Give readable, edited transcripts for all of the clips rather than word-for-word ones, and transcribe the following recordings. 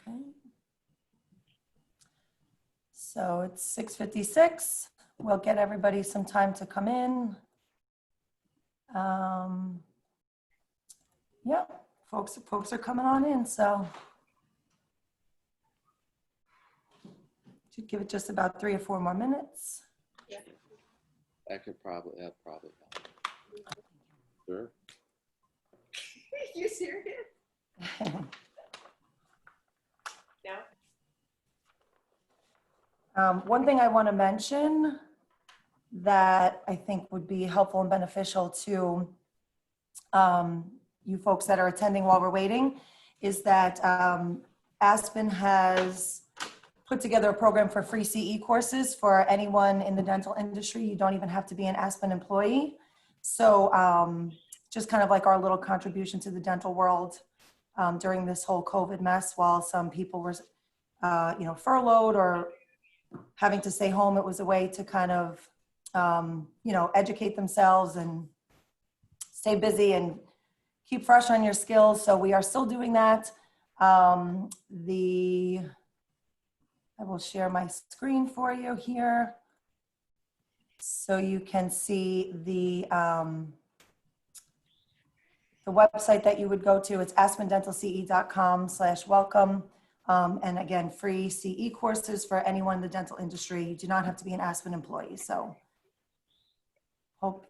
Okay. So it's 6:56. We'll get everybody some time to come in. Yeah, folks are coming on in, so should give it just about 3 or 4 more minutes. Yeah. That could probably help. Sure. You serious? No. One thing I want to mention that I think would be helpful and beneficial to you folks that are attending while we're waiting is that Aspen has put together a program for free CE courses for anyone in the dental industry. You don't even have to be an Aspen employee. So just kind of like our little contribution to the dental world during this whole COVID mess, while some people were, furloughed or having to stay home, it was a way to kind of, educate themselves and stay busy and keep fresh on your skills. So we are still doing that. I will share my screen for you here so you can see the website that you would go to. It's aspendentalce.com/welcome. And again, free CE courses for anyone in the dental industry. You do not have to be an Aspen employee. So hope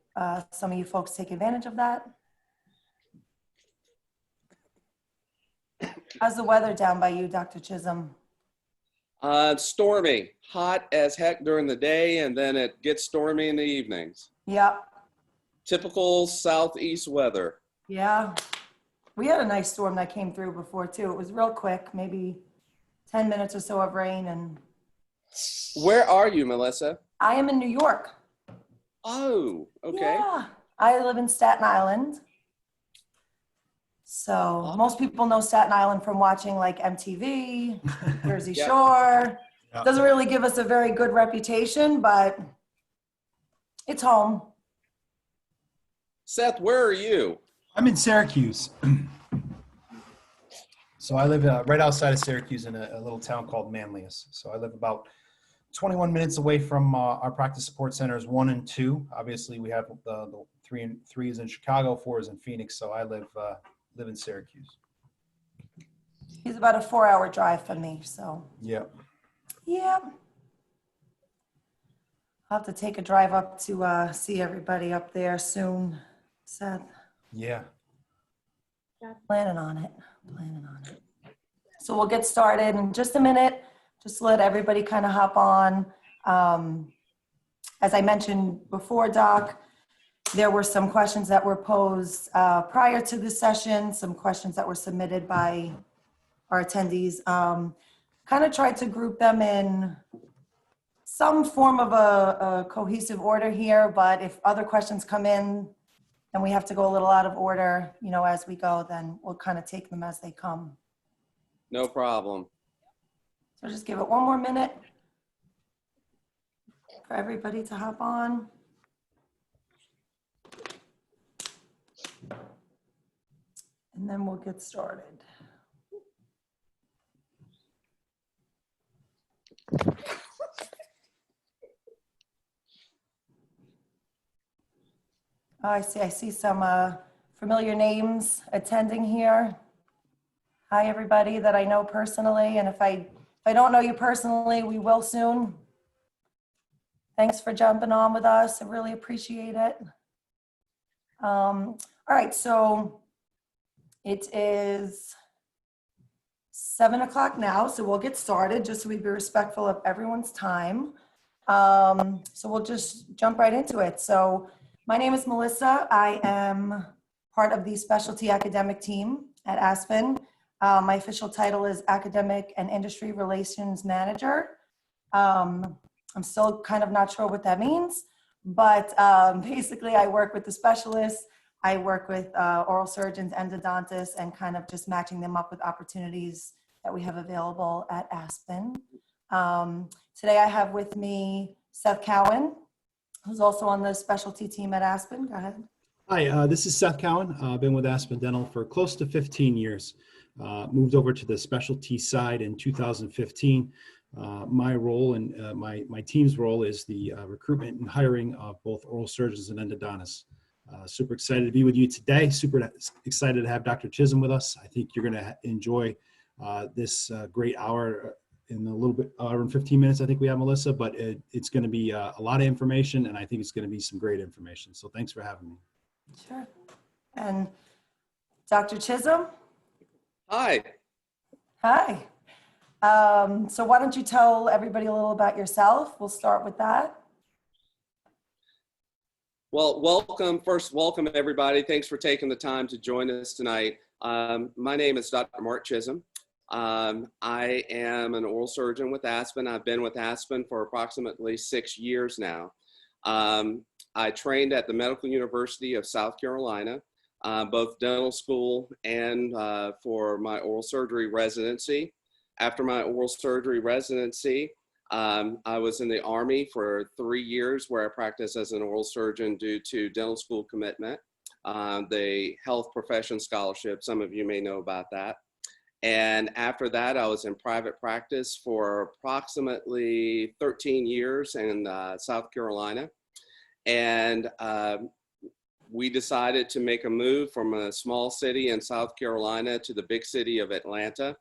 some of you folks take advantage of that. How's the weather down by you, Dr. Chisholm? Stormy, hot as heck during the day, and then it gets stormy in the evenings. Yeah. Typical southeast weather. Yeah. We had a nice storm that came through before too. It was real quick, maybe 10 minutes or so of rain. And Where are you, Melissa? I am in New York. Oh, okay. Yeah. I live in Staten Island. So most people know Staten Island from watching like MTV, Jersey Yep. Shore. Yep. Doesn't really give us a very good reputation, but it's home. Seth, where are you? I'm in Syracuse. So I live right outside of Syracuse in a little town called Manlius. So I live about 21 minutes away from our practice support centers 1 and 2. Obviously, we have the 3 is in Chicago, 4 is in Phoenix. So I live in Syracuse. He's about a 4-hour drive from me, so. Yeah. Yeah. I'll have to take a drive up to see everybody up there soon, Seth. Yeah. Planning on it. So we'll get started in just a minute. Just let everybody kind of hop on. As I mentioned before, Doc, there were some questions that were posed prior to this session, some questions that were submitted by our attendees. Kind of tried to group them in some form of a cohesive order here, but if other questions come in and we have to go a little out of order, as we go, then we'll kind of take them as they come. No problem. So just give it one more minute for everybody to hop on. And then we'll get started. Oh, I see some familiar names attending here. Hi, everybody that I know personally, and if I don't know you personally, we will soon. Thanks for jumping on with us. I really appreciate it. All right, so it is 7 o'clock now, so we'll get started just so we be respectful of everyone's time. So we'll just jump right into it. So my name is Melissa. I am part of the specialty academic team at Aspen. My official title is Academic and Industry Relations Manager. I'm still kind of not sure what that means, but basically I work with the specialists. I work with oral surgeons, endodontists, and kind of just matching them up with opportunities that we have available at Aspen. Today I have with me Seth Cowan, who's also on the specialty team at Aspen. Go ahead. Hi, this is Seth Cowan. I've been with Aspen Dental for close to 15 years. moved over to the specialty side in 2015. My role and my team's role is the recruitment and hiring of both oral surgeons and endodontists. Super excited to be with you today. Super excited to have Dr. Chishom with us. I think you're going to enjoy this great hour in a little bit, hour and 15 minutes, I think we have, Melissa, but it's going to be a lot of information, and I think it's going to be some great information. So thanks for having me. Sure. And Dr. Chishom? Hi. Hi. So why don't you tell everybody a little about yourself? We'll start with that. Well, welcome everybody. Thanks for taking the time to join us tonight. My name is Dr. Mark Chishom. I am an oral surgeon with Aspen. I've been with Aspen for approximately 6 years now. I trained at the Medical University of South Carolina, both dental school and for my oral surgery residency. After my oral surgery residency, I was in the Army for 3 years where I practiced as an oral surgeon due to dental school commitment, the health profession scholarship. Some of you may know about that. And after that, I was in private practice for approximately 13 years in South Carolina. And we decided to make a move from a small city in South Carolina to the big city of Atlanta,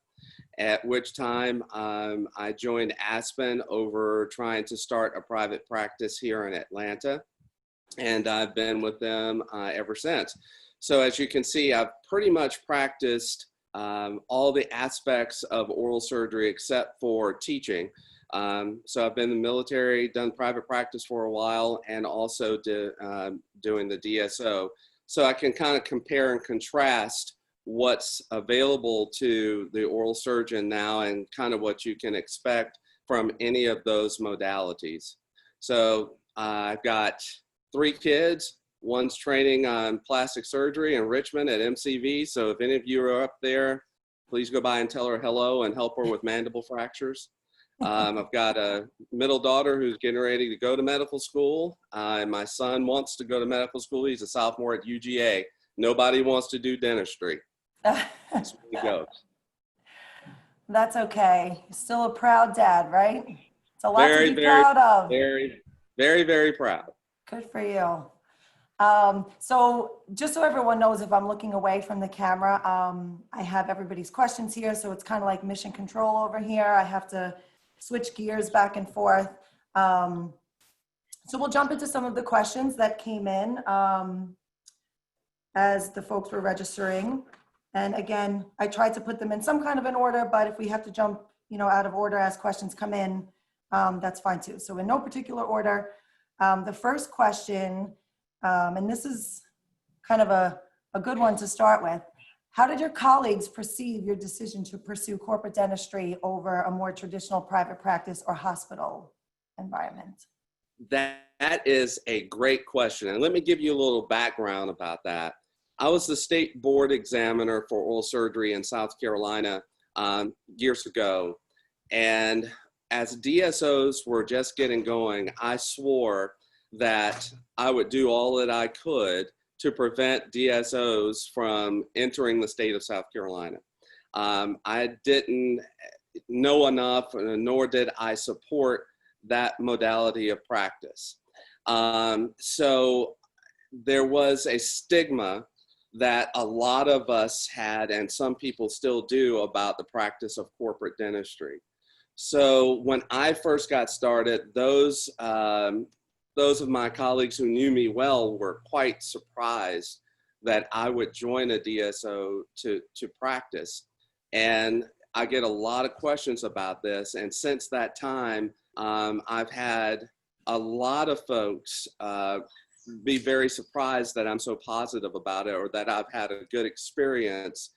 at which time I joined Aspen over trying to start a private practice here in Atlanta. And I've been with them ever since. So as you can see, I've pretty much practiced all the aspects of oral surgery except for teaching. So I've been in the military, done private practice for a while, and also doing the DSO. So I can kind of compare and contrast what's available to the oral surgeon now and kind of what you can expect from any of those modalities. So I've got 3 kids. One's training on plastic surgery in Richmond at MCV. So if any of you are up there, please go by and tell her hello and help her with mandible fractures. I've got a middle daughter who's getting ready to go to medical school. And my son wants to go to medical school. He's a sophomore at UGA. Nobody wants to do dentistry. That's where he goes. That's okay. You're still a proud dad, right? It's a lot Very, to be very, proud of. very, very, very proud. Good for you. So just so everyone knows, if I'm looking away from the camera, I have everybody's questions here. So it's kind of like mission control over here. I have to switch gears back and forth. So we'll jump into some of the questions that came in as the folks were registering. And again, I tried to put them in some kind of an order, but if we have to jump, out of order as questions come in, that's fine too. So in no particular order, the first question, and this is kind of a good one to start with. How did your colleagues perceive your decision to pursue corporate dentistry over a more traditional private practice or hospital environment? That is a great question. And let me give you a little background about that. I was the state board examiner for oral surgery in South Carolina years ago. And as DSOs were just getting going, I swore that I would do all that I could to prevent DSOs from entering the state of South Carolina. I didn't know enough, nor did I support that modality of practice. So there was a stigma that a lot of us had, and some people still do, about the practice of corporate dentistry. So when I first got started, those of my colleagues who knew me well were quite surprised that I would join a DSO to practice. And I get a lot of questions about this. And since that time, I've had a lot of folks be very surprised that I'm so positive about it, or that I've had a good experience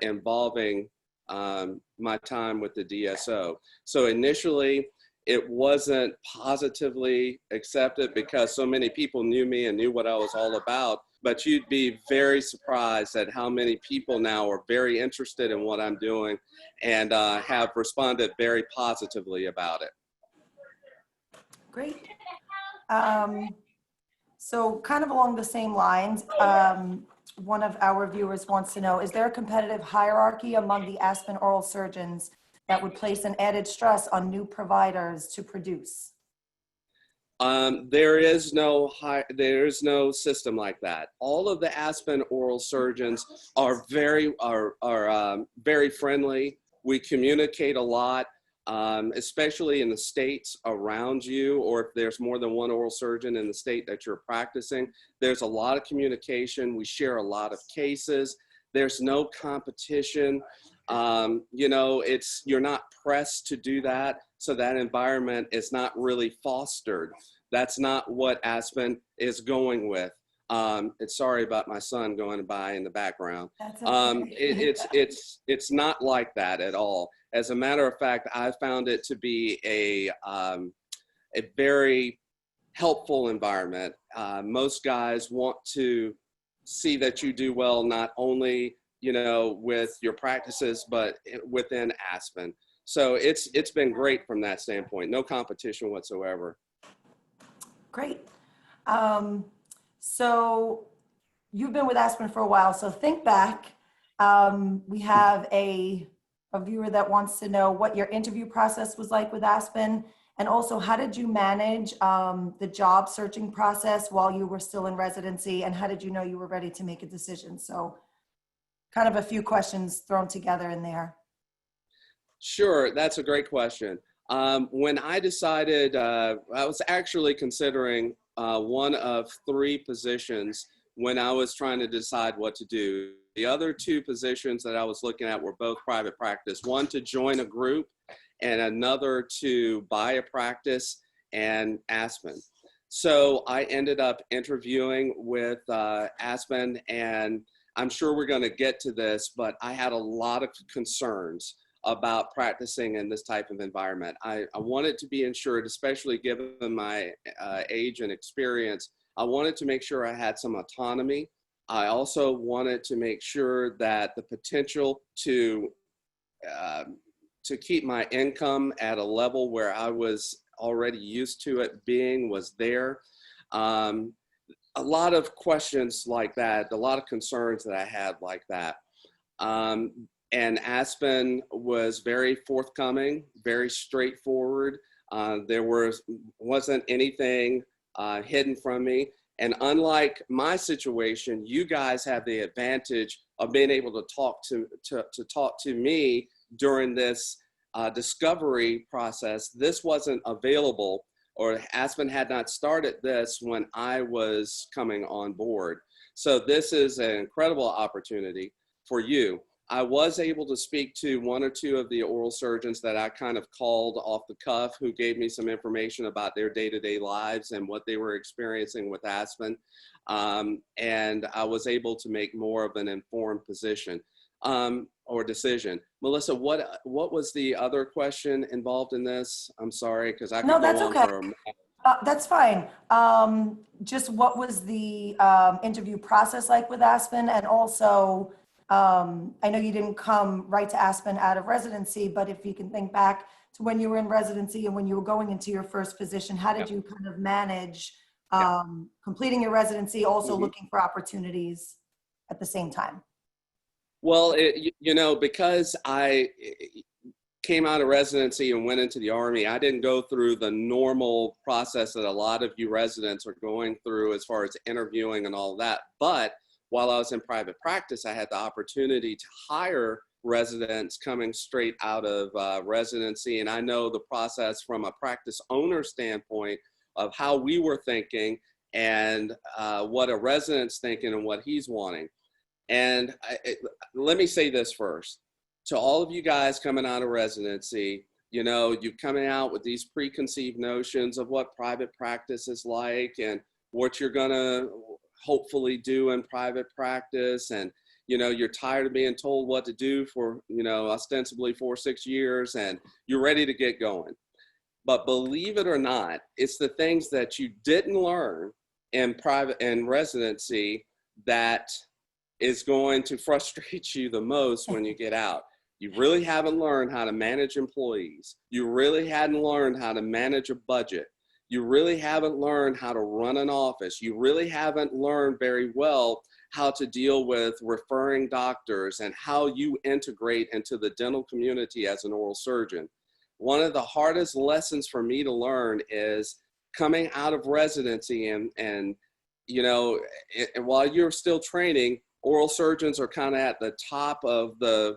involving my time with the DSO. So initially, it wasn't positively accepted because so many people knew me and knew what I was all about. But you'd be very surprised at how many people now are very interested in what I'm doing and have responded very positively about it. Great. So kind of along the same lines, one of our viewers wants to know, is there a competitive hierarchy among the Aspen oral surgeons that would place an added stress on new providers to produce? There is no system like that. All of the Aspen oral surgeons are very friendly. We communicate a lot, especially in the states around you, or if there's more than one oral surgeon in the state that you're practicing. There's a lot of communication. We share a lot of cases. There's no competition. You're not pressed to do that, so that environment is not really fostered. That's not what Aspen is going with. Sorry about my son going by in the background. That's okay. It's not like that at all. As a matter of fact, I found it to be a very helpful environment. Most guys want to see that you do well, not only with your practices, but within Aspen. So it's been great from that standpoint. No competition whatsoever. Great. So you've been with Aspen for a while. So think back. We have a viewer that wants to know what your interview process was like with Aspen, and also how did you manage the job searching process while you were still in residency, and how did you know you were ready to make a decision? So kind of a few questions thrown together in there. Sure, that's a great question. When I decided, I was actually considering one of 3 positions when I was trying to decide what to do. The other 2 positions that I was looking at were both private practice, one to join a group and another to buy a practice and Aspen. So I ended up interviewing with Aspen, and I'm sure we're going to get to this, but I had a lot of concerns about practicing in this type of environment. I wanted to be insured, especially given my age and experience. I wanted to make sure I had some autonomy. I also wanted to make sure that the potential to keep my income at a level where I was already used to it being was there. A lot of questions like that, a lot of concerns that I had like that. And Aspen was very forthcoming, very straightforward. There wasn't anything hidden from me. And unlike my situation, you guys have the advantage of being able to talk to me during this discovery process. This wasn't available, or Aspen had not started this when I was coming on board. So this is an incredible opportunity for you. I was able to speak to 1 or 2 of the oral surgeons that I kind of called off the cuff, who gave me some information about their day-to-day lives and what they were experiencing with Aspen. And I was able to make more of an informed position or decision. Melissa, what was the other question involved in this? I'm sorry, because I could No, go that's on okay. for That's fine. Just what was the interview process like with Aspen? And also, I know you didn't come right to Aspen out of residency, but if you can think back to when you were in residency and when you were going into your first position, how did you kind of manage completing your residency, also looking for opportunities at the same time? Well, because I came out of residency and went into the Army, I didn't go through the normal process that a lot of you residents are going through as far as interviewing and all that. But while I was in private practice, I had the opportunity to hire residents coming straight out of residency. And I know the process from a practice owner standpoint of how we were thinking and what a resident's thinking and what he's wanting. And let me say this first. To all of you guys coming out of residency, you're coming out with these preconceived notions of what private practice is like and what you're going to hopefully do in private practice. And, you're tired of being told what to do for, ostensibly 4 or 6 years, and you're ready to get going. But believe it or not, it's the things that you didn't learn in residency that is going to frustrate you the most when you get out. You really haven't learned how to manage employees. You really hadn't learned how to manage a budget. You really haven't learned how to run an office. You really haven't learned very well how to deal with referring doctors and how you integrate into the dental community as an oral surgeon. One of the hardest lessons for me to learn is coming out of residency and you know, while you're still training, oral surgeons are kind of at the top of the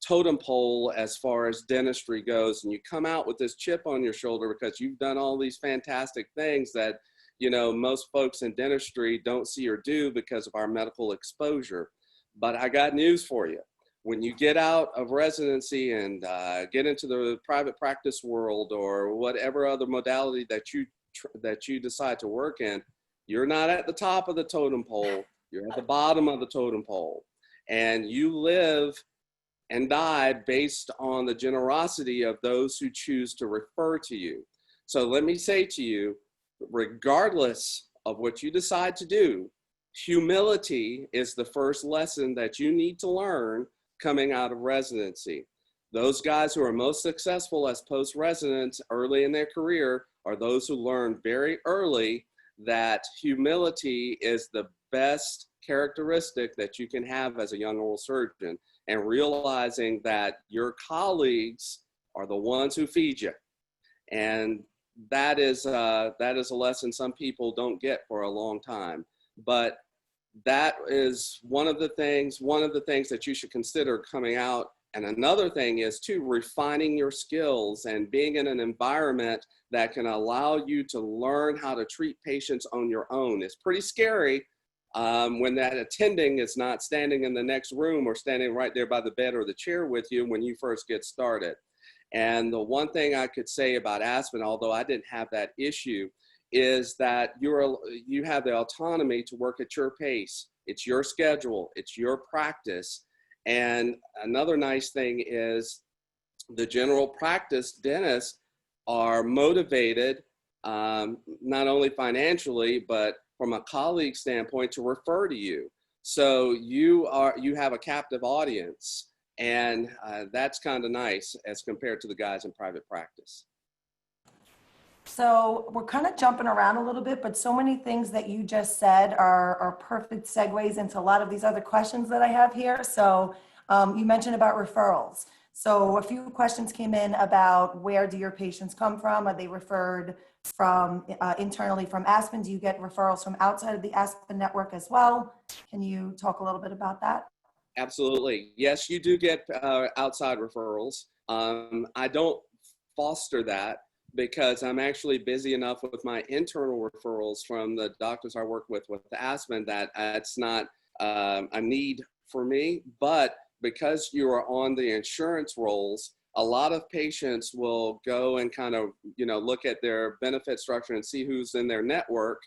totem pole as far as dentistry goes, and you come out with this chip on your shoulder because you've done all these fantastic things that, you know, most folks in dentistry don't see or do because of our medical exposure. But I got news for you. When you get out of residency and get into the private practice world or whatever other modality that you decide to work in, you're not at the top of the totem pole. You're at the bottom of the totem pole, and you live and die based on the generosity of those who choose to refer to you. So let me say to you, regardless of what you decide to do, humility is the first lesson that you need to learn coming out of residency. Those guys who are most successful as post-residents early in their career are those who learn very early that humility is the best characteristic that you can have as a young oral surgeon, and realizing that your colleagues are the ones who feed you. And that is a lesson some people don't get for a long time. But that is one of the things that you should consider coming out. And another thing is too, refining your skills and being in an environment that can allow you to learn how to treat patients on your own. It's pretty scary when that attending is not standing in the next room or standing right there by the bed or the chair with you when you first get started. And the one thing I could say about Aspen, although I didn't have that issue, is that you have the autonomy to work at your pace. It's your schedule, it's your practice. And another nice thing is the general practice dentists are motivated, not only financially, but from a colleague standpoint, to refer to you. So you have a captive audience, and that's kind of nice as compared to the guys in private practice. So we're kind of jumping around a little bit, but so many things that you just said are perfect segues into a lot of these other questions that I have here. So you mentioned about referrals. So a few questions came in about where do your patients come from? Are they referred from internally from Aspen? Do you get referrals from outside of the Aspen network as well? Can you talk a little bit about that? Absolutely. Yes, you do get outside referrals. I don't foster that because I'm actually busy enough with my internal referrals from the doctors I work with Aspen that it's not a need for me. But because you are on the insurance rolls, a lot of patients will go and kind of, look at their benefit structure and see who's in their network.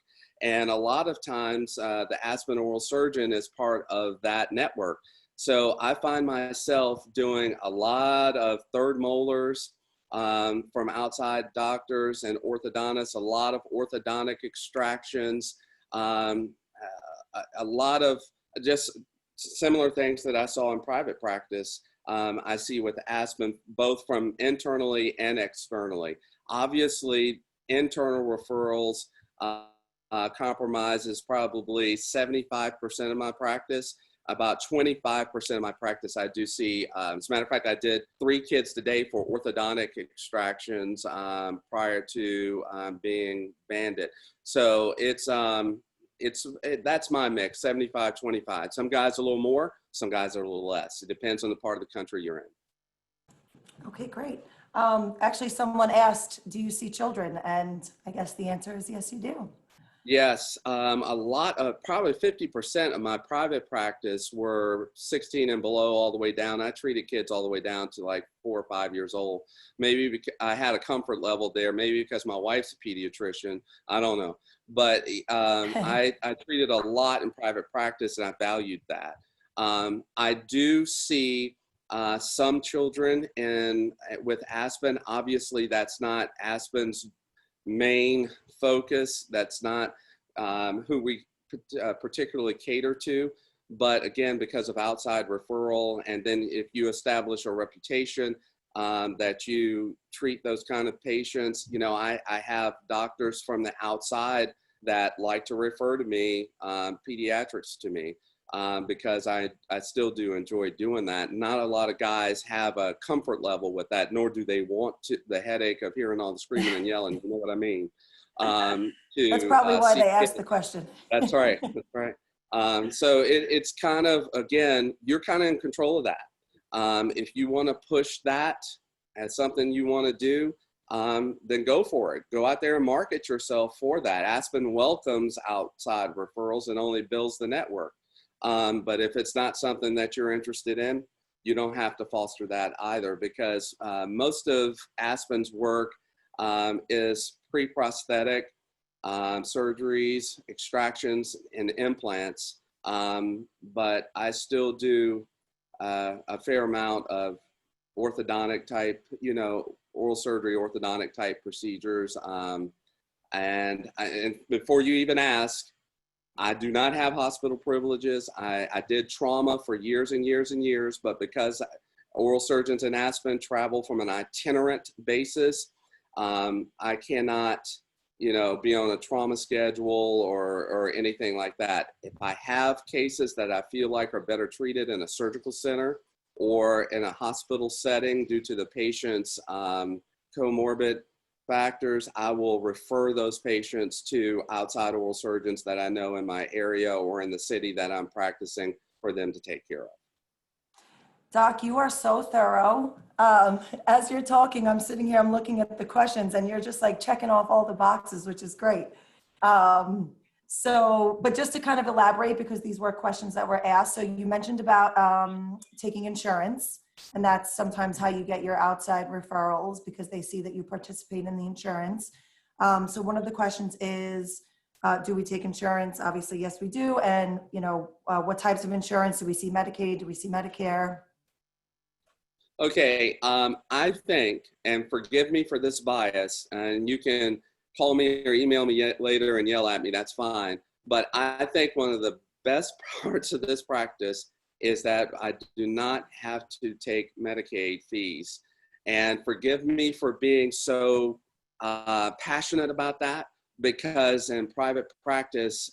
And a lot of times the Aspen oral surgeon is part of that network. So I find myself doing a lot of third molars from outside doctors and orthodontists, a lot of orthodontic extractions, a lot of just similar things that I saw in private practice. I see with Aspen, both from internally and externally. Obviously, internal referrals compromises probably 75% of my practice. About 25% of my practice I do see. As a matter of fact, I did 3 kids today for orthodontic extractions prior to being banded. So that's my mix, 75-25. Some guys a little more, some guys are a little less. It depends on the part of the country you're in. Okay, great. Actually, someone asked, do you see children? And I guess the answer is yes, you do. Yes, a lot of, probably 50% of my private practice were 16 and below all the way down. I treated kids all the way down to like 4 or 5 years old. Maybe because I had a comfort level there, maybe because my wife's a pediatrician, I don't know. But I treated a lot in private practice and I valued that. I do see some children with Aspen. Obviously, that's not Aspen's main focus. That's not who we particularly cater to. But again, because of outside referral, and then if you establish a reputation that you treat those kind of patients, I have doctors from the outside that like to refer to me, pediatrics to me. because I still do enjoy doing that. Not a lot of guys have a comfort level with that, nor do they want to, the headache of hearing all the screaming and yelling, you know what I mean? That's probably why seek they asked the question. That's right. That's right. So it's kind of, again, you're kind of in control of that. If you want to push that as something you want to do, then go for it. Go out there and market yourself for that. Aspen welcomes outside referrals and only bills the network. But if it's not something that you're interested in, you don't have to foster that either, because most of Aspen's work is pre-prosthetic surgeries, extractions, and implants. But I still do a fair amount of orthodontic type, oral surgery, orthodontic type procedures. And before you even ask, I do not have hospital privileges. I did trauma for years and years and years, but because oral surgeons in Aspen travel from an itinerant basis, I cannot, be on a trauma schedule or anything like that. If I have cases that I feel like are better treated in a surgical center or in a hospital setting due to the patient's comorbid factors, I will refer those patients to outside oral surgeons that I know in my area or in the city that I'm practicing for them to take care of. Doc, you are so thorough. As you're talking, I'm sitting here, I'm looking at the questions, and you're just like checking off all the boxes, which is great. But just to kind of elaborate, because these were questions that were asked. So you mentioned about taking insurance, and that's sometimes how you get your outside referrals, because they see that you participate in the insurance. So one of the questions is, do we take insurance? Obviously, yes, we do. And, what types of insurance? Do we see Medicaid? Do we see Medicare? Okay, I think, and forgive me for this bias, and you can call me or email me later and yell at me, that's fine. But I think one of the best parts of this practice is that I do not have to take Medicaid fees. And forgive me for being so passionate about that, because in private practice,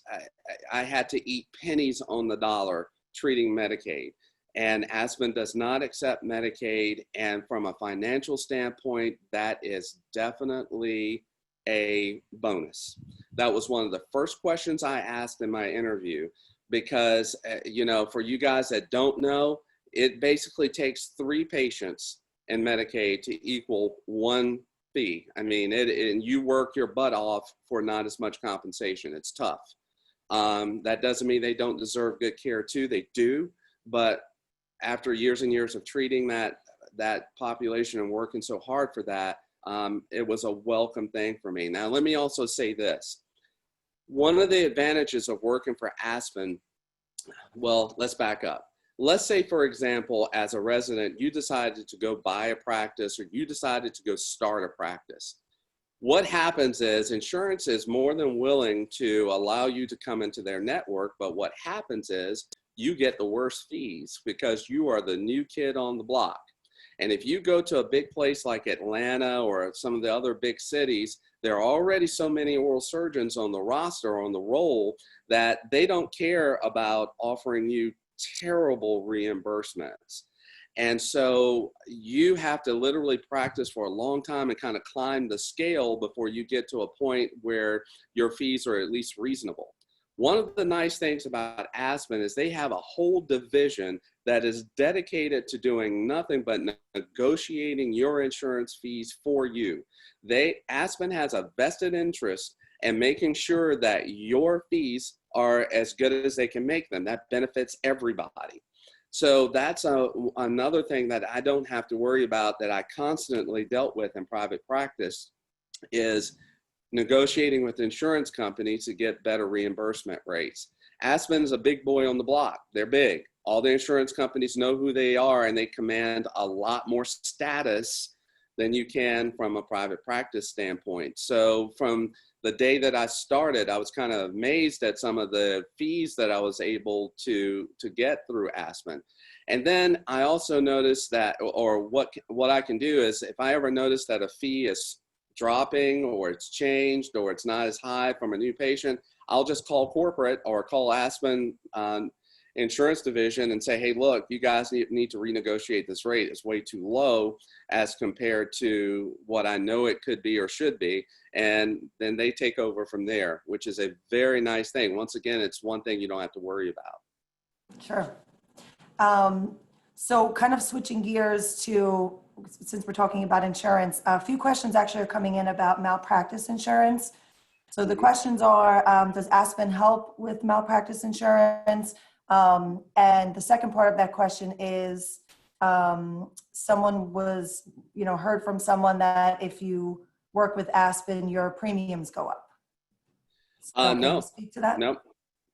I had to eat pennies on the dollar treating Medicaid. And Aspen does not accept Medicaid. And from a financial standpoint, that is definitely a bonus. That was one of the first questions I asked in my interview, because, for you guys that don't know, it basically takes 3 patients in Medicaid to equal 1 fee. I mean, and you work your butt off for not as much compensation. It's tough. That doesn't mean they don't deserve good care too. They do. But after years and years of treating that population and working so hard for that, it was a welcome thing for me. Now, let me also say this. One of the advantages of working for Aspen, well, let's back up. Let's say, for example, as a resident, you decided to go buy a practice, or you decided to go start a practice. What happens is insurance is more than willing to allow you to come into their network, but what happens is you get the worst fees because you are the new kid on the block. And if you go to a big place like Atlanta or some of the other big cities, there are already so many oral surgeons on the roster, on the roll, that they don't care about offering you terrible reimbursements. And so you have to literally practice for a long time and kind of climb the scale before you get to a point where your fees are at least reasonable. One of the nice things about Aspen is they have a whole division that is dedicated to doing nothing but negotiating your insurance fees for you. Aspen has a vested interest in making sure that your fees are as good as they can make them. That benefits everybody. So that's another thing that I don't have to worry about, that I constantly dealt with in private practice, is negotiating with insurance companies to get better reimbursement rates. Aspen is a big boy on the block. They're big. All the insurance companies know who they are, and they command a lot more status than you can from a private practice standpoint. So from the day that I started, I was kind of amazed at some of the fees that I was able to get through Aspen. And then I also noticed that, or what I can do is, if I ever notice that a fee is dropping or it's changed or it's not as high from a new patient, I'll just call corporate or call Aspen insurance division and say, hey, look, you guys need to renegotiate this rate. It's way too low as compared to what I know it could be or should be. And then they take over from there, which is a very nice thing. Once again, it's one thing you don't have to worry about. Sure. So kind of switching gears to, since we're talking about insurance, a few questions actually are coming in about malpractice insurance. So the questions are, does Aspen help with malpractice insurance? And the second part of that question is, someone was, heard from someone that if you work with Aspen, your premiums go up. So can No, you speak to that?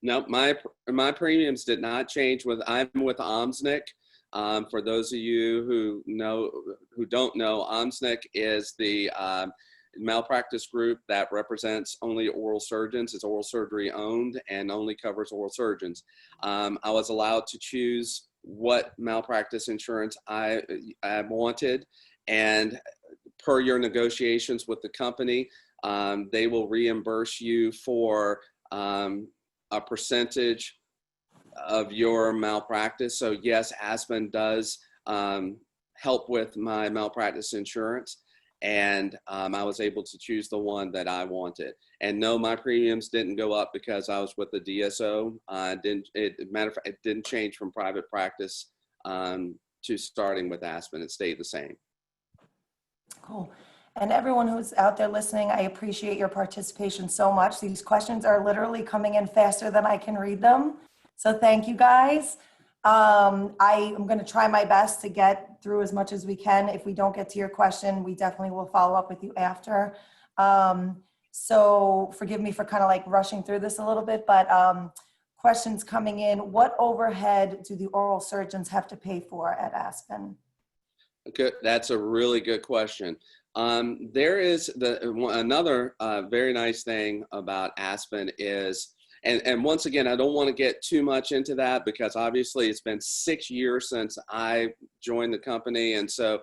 no, my premiums did not change. I'm with Omsnick. For those of you who don't know, Omsnick is the malpractice group that represents only oral surgeons. It's oral surgery owned and only covers oral surgeons. I was allowed to choose what malpractice insurance I wanted, and per your negotiations with the company, they will reimburse you for a percentage of your malpractice. So yes, Aspen does help with my malpractice insurance, and I was able to choose the one that I wanted. And no, my premiums didn't go up because I was with the DSO. Matter of fact, it didn't change from private practice to starting with Aspen. It stayed the same. Cool. And everyone who's out there listening, I appreciate your participation so much. These questions are literally coming in faster than I can read them. So thank you guys. I am going to try my best to get through as much as we can. If we don't get to your question, we definitely will follow up with you after. So forgive me for kind of like rushing through this a little bit, but questions coming in. What overhead do the oral surgeons have to pay for at Aspen? Good. That's a really good question. There is another very nice thing about Aspen is, and once again, I don't want to get too much into that because obviously it's been 6 years since I joined the company. And so,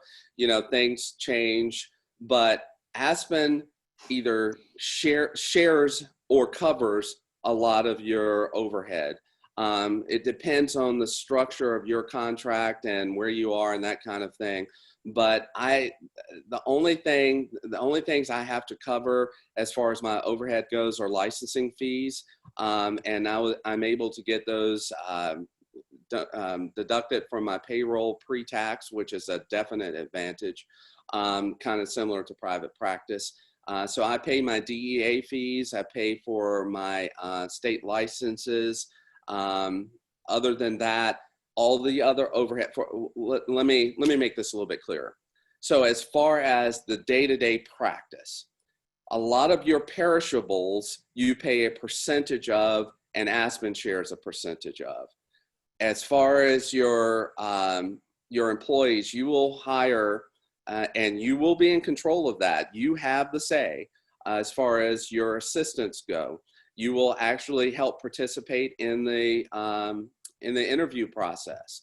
things change, but Aspen either shares or covers a lot of your overhead. It depends on the structure of your contract and where you are and that kind of thing. But the only things I have to cover as far as my overhead goes are licensing fees. And now I'm able to get those deducted from my payroll pre-tax, which is a definite advantage, kind of similar to private practice. So I pay my DEA fees. I pay for my state licenses. Other than that, all the other overhead let me make this a little bit clearer. So as far as the day-to-day practice, a lot of your perishables, you pay a percentage of, and Aspen shares a percentage of. As far as your employees, you will hire, and you will be in control of that. You have the say as far as your assistants go. You will actually help participate in the interview process.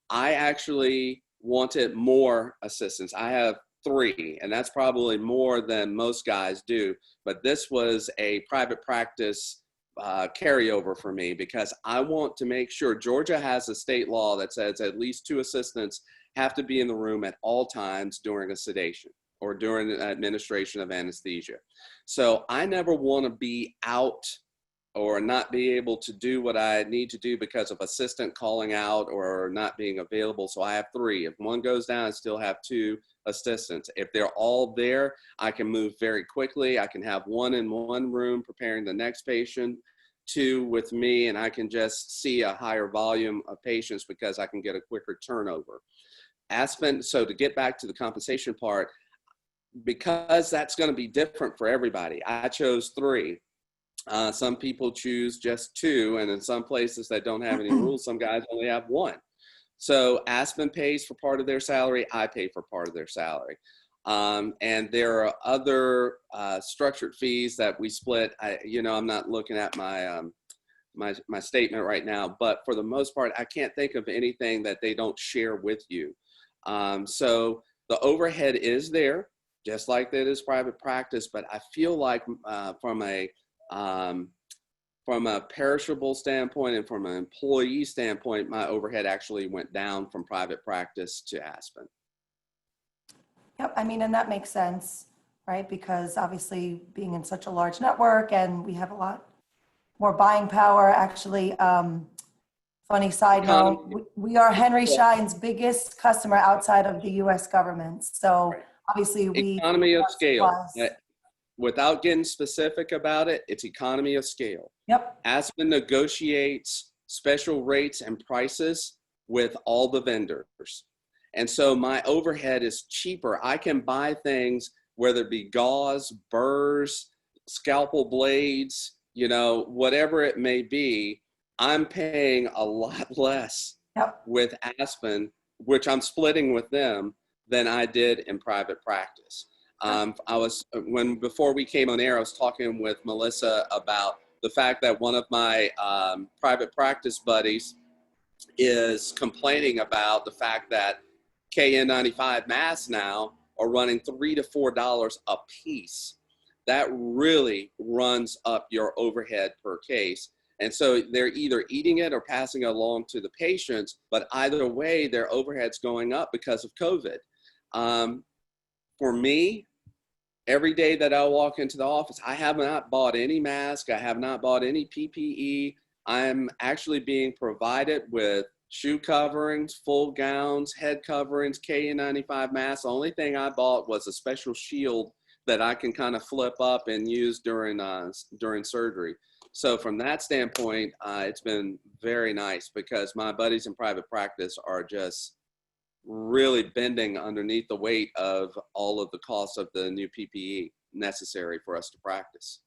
I actually wanted more assistants. I have 3, and that's probably more than most guys do. But this was a private practice carryover for me because I want to make sure. Georgia has a state law that says at least 2 assistants have to be in the room at all times during a sedation or during the administration of anesthesia. So I never want to be out or not be able to do what I need to do because of assistant calling out or not being available. So I have 3. If one goes down, I still have 2 assistants. If they're all there, I can move very quickly. I can have 1 in one room preparing the next patient, 2 with me, and I can just see a higher volume of patients because I can get a quicker turnover. Aspen, so to get back to the compensation part, because that's going to be different for everybody, I chose 3. Some people choose just 2, and in some places that don't have any rules, some guys only have 1. So Aspen pays for part of their salary. I pay for part of their salary. And there are other structured fees that we split. I'm not looking at my my statement right now, but for the most part, I can't think of anything that they don't share with you. So the overhead is there, just like that is private practice. But I feel like from a from a perishable standpoint and from an employee standpoint, my overhead actually went down from private practice to Aspen. Yep, I mean, and that makes sense, right? Because obviously being in such a large network and we have a lot more buying power. Actually, funny side note, we are Henry Schein's biggest customer outside of the US government. So obviously we— Economy of scale. Without getting specific about it, it's economy of scale. Yep. Aspen negotiates special rates and prices with all the vendors. And so my overhead is cheaper. I can buy things, whether it be gauze, burrs, scalpel blades, you know, whatever it may be, I'm paying a lot less with Aspen, which I'm splitting with them, than I did in private practice. Before we came on air, I was talking with Melissa about the fact that one of my private practice buddies is complaining about the fact that KN95 masks now are running $3 to $4 a piece. That really runs up your overhead per case. And so they're either eating it or passing it along to the patients, but either way, their overhead's going up because of COVID. For me, every day that I walk into the office, I have not bought any mask. I have not bought any PPE. I'm actually being provided with shoe coverings, full gowns, head coverings, KN95 masks. The only thing I bought was a special shield that I can kind of flip up and use during surgery. So from that standpoint, it's been very nice because my buddies in private practice are just really bending underneath the weight of all of the costs of the new PPE necessary for us to practice.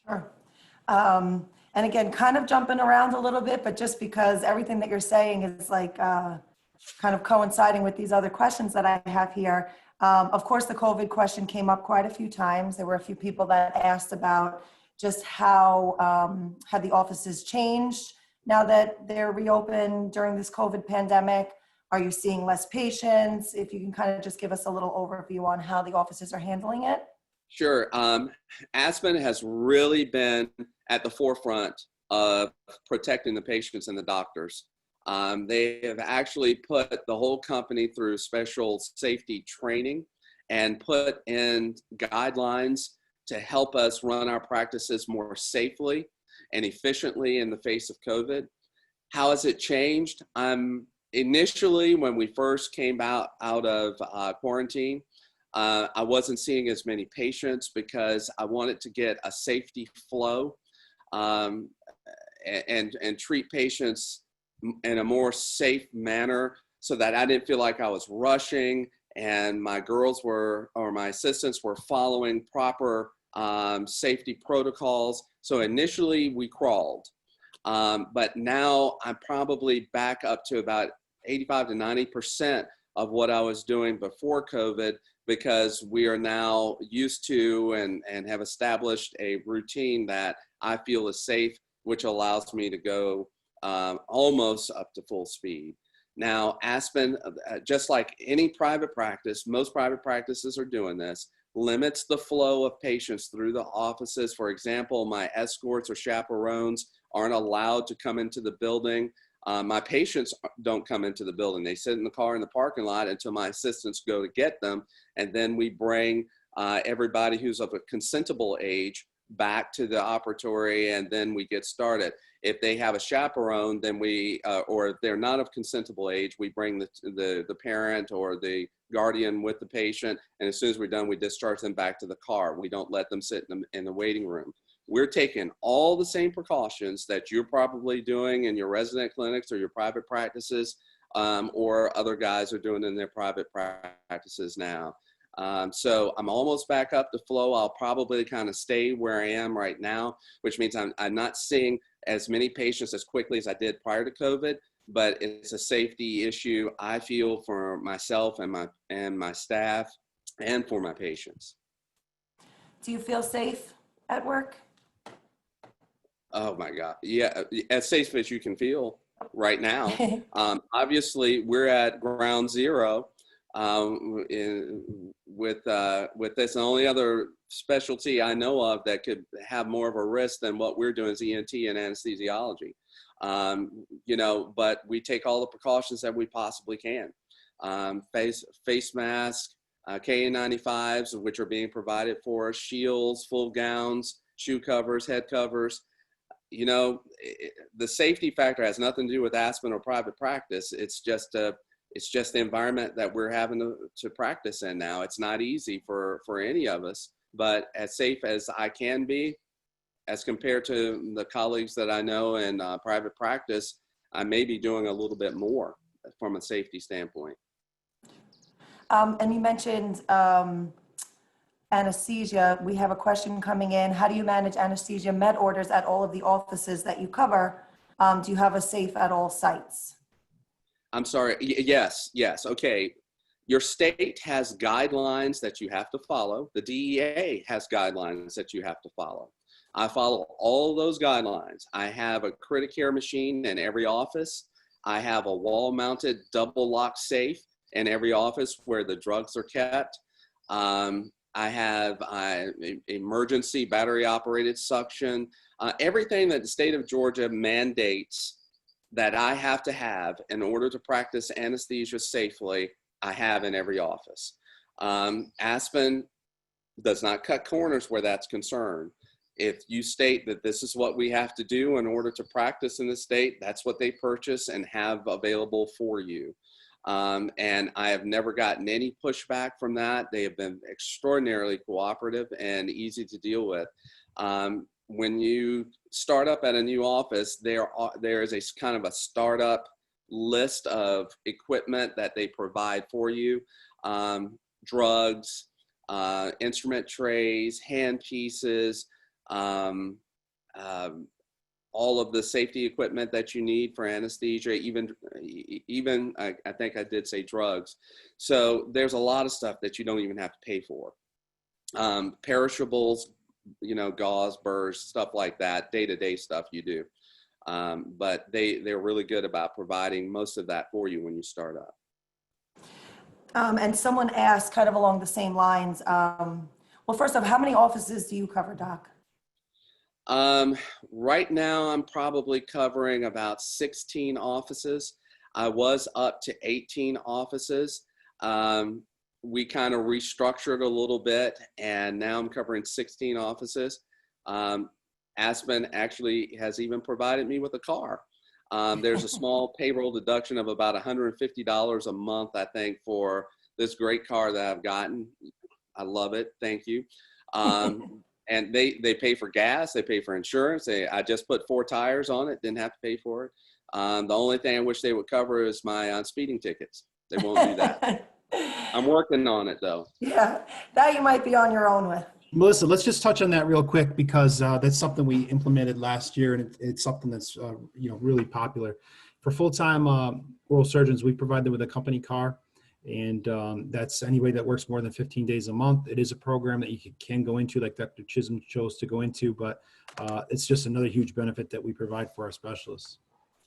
Sure. And again, kind of jumping around a little bit, but just because everything that you're saying is like kind of coinciding with these other questions that I have here. Of course, the COVID question came up quite a few times. There were a few people that asked about just how have the offices changed now that they're reopened during this COVID pandemic. Are you seeing less patients? If you can kind of just give us a little overview on how the offices are handling it. Sure. Aspen has really been at the forefront of protecting the patients and the doctors. They have actually put the whole company through special safety training and put in guidelines to help us run our practices more safely and efficiently in the face of COVID. How has it changed? Initially, when we first came out of quarantine, I wasn't seeing as many patients because I wanted to get a safety flow and treat patients in a more safe manner so that I didn't feel like I was rushing and my my assistants were following proper safety protocols. So initially we crawled, but now I'm probably back up to about 85 to 90% of what I was doing before COVID, because we are now used to and have established a routine that I feel is safe, which allows me to go almost up to full speed. Now, Aspen, just like any private practice, most private practices are doing this, limits the flow of patients through the offices. For example, my escorts or chaperones aren't allowed to come into the building. My patients don't come into the building. They sit in the car in the parking lot until my assistants go to get them. And then we bring everybody who's of a consentable age back to the operatory, and then we get started. If they have a chaperone, then or if they're not of consentable age, we bring the parent or the guardian with the patient. And as soon as we're done, we discharge them back to the car. We don't let them sit in the waiting room. We're taking all the same precautions that you're probably doing in your resident clinics or your private practices, or other guys are doing in their private practices now. So I'm almost back up to flow. I'll probably kind of stay where I am right now, which means I'm not seeing as many patients as quickly as I did prior to COVID, but it's a safety issue, I feel, for myself and my staff and for my patients. Do you feel safe at work? Oh my God. Yeah. As safe as you can feel right now. Obviously we're at ground zero. with this. The only other specialty I know of that could have more of a risk than what we're doing is ENT and anesthesiology. You know, but we take all the precautions that we possibly can. Face mask, KN95s, which are being provided for us, shields, full gowns, shoe covers, head covers. You know, the safety factor has nothing to do with Aspen or private practice. It's just the environment that we're having to practice in now. It's not easy for any of us, but as safe as I can be, as compared to the colleagues that I know in private practice, I may be doing a little bit more from a safety standpoint. And you mentioned anesthesia. We have a question coming in. How do you manage anesthesia med orders at all of the offices that you cover? Do you have a safe at all sites? I'm sorry. Yes. Okay. Your state has guidelines that you have to follow. The DEA has guidelines that you have to follow. I follow all those guidelines. I have a Criticare machine in every office. I have a wall-mounted double lock safe in every office where the drugs are kept. I have emergency battery-operated suction. Everything that the state of Georgia mandates that I have to have in order to practice anesthesia safely, I have in every office. Aspen does not cut corners where that's concerned. If you state that this is what we have to do in order to practice in the state, that's what they purchase and have available for you. And I have never gotten any pushback from that. They have been extraordinarily cooperative and easy to deal with. When you start up at a new office, there is a kind of a startup list of equipment that they provide for you. Drugs, instrument trays, hand pieces, all of the safety equipment that you need for anesthesia, even I think I did say drugs. So there's a lot of stuff that you don't even have to pay for. Perishables, you know, gauze, burrs, stuff like that, day-to-day stuff you do. But they're really good about providing most of that for you when you start up. And someone asked kind of along the same lines, well, first off, how many offices do you cover, Doc? Right now I'm probably covering about 16 offices. I was up to 18 offices. We kind of restructured a little bit and now I'm covering 16 offices. Aspen actually has even provided me with a car. There's a small payroll deduction of about $150 a month, I think, for this great car that I've gotten. I love it. Thank you. And they pay for gas, they pay for insurance. I just put 4 tires on it, didn't have to pay for it. The only thing I wish they would cover is my speeding tickets. They won't do that. I'm working on it though. Yeah, that you might be on your own with. Melissa, let's just touch on that real quick because that's something we implemented last year, and it's something that's really popular. For full-time oral surgeons, we provide them with a company car, and that's anybody that works more than 15 days a month. It is a program that you can go into, like Dr. Chishom chose to go into, but it's just another huge benefit that we provide for our specialists.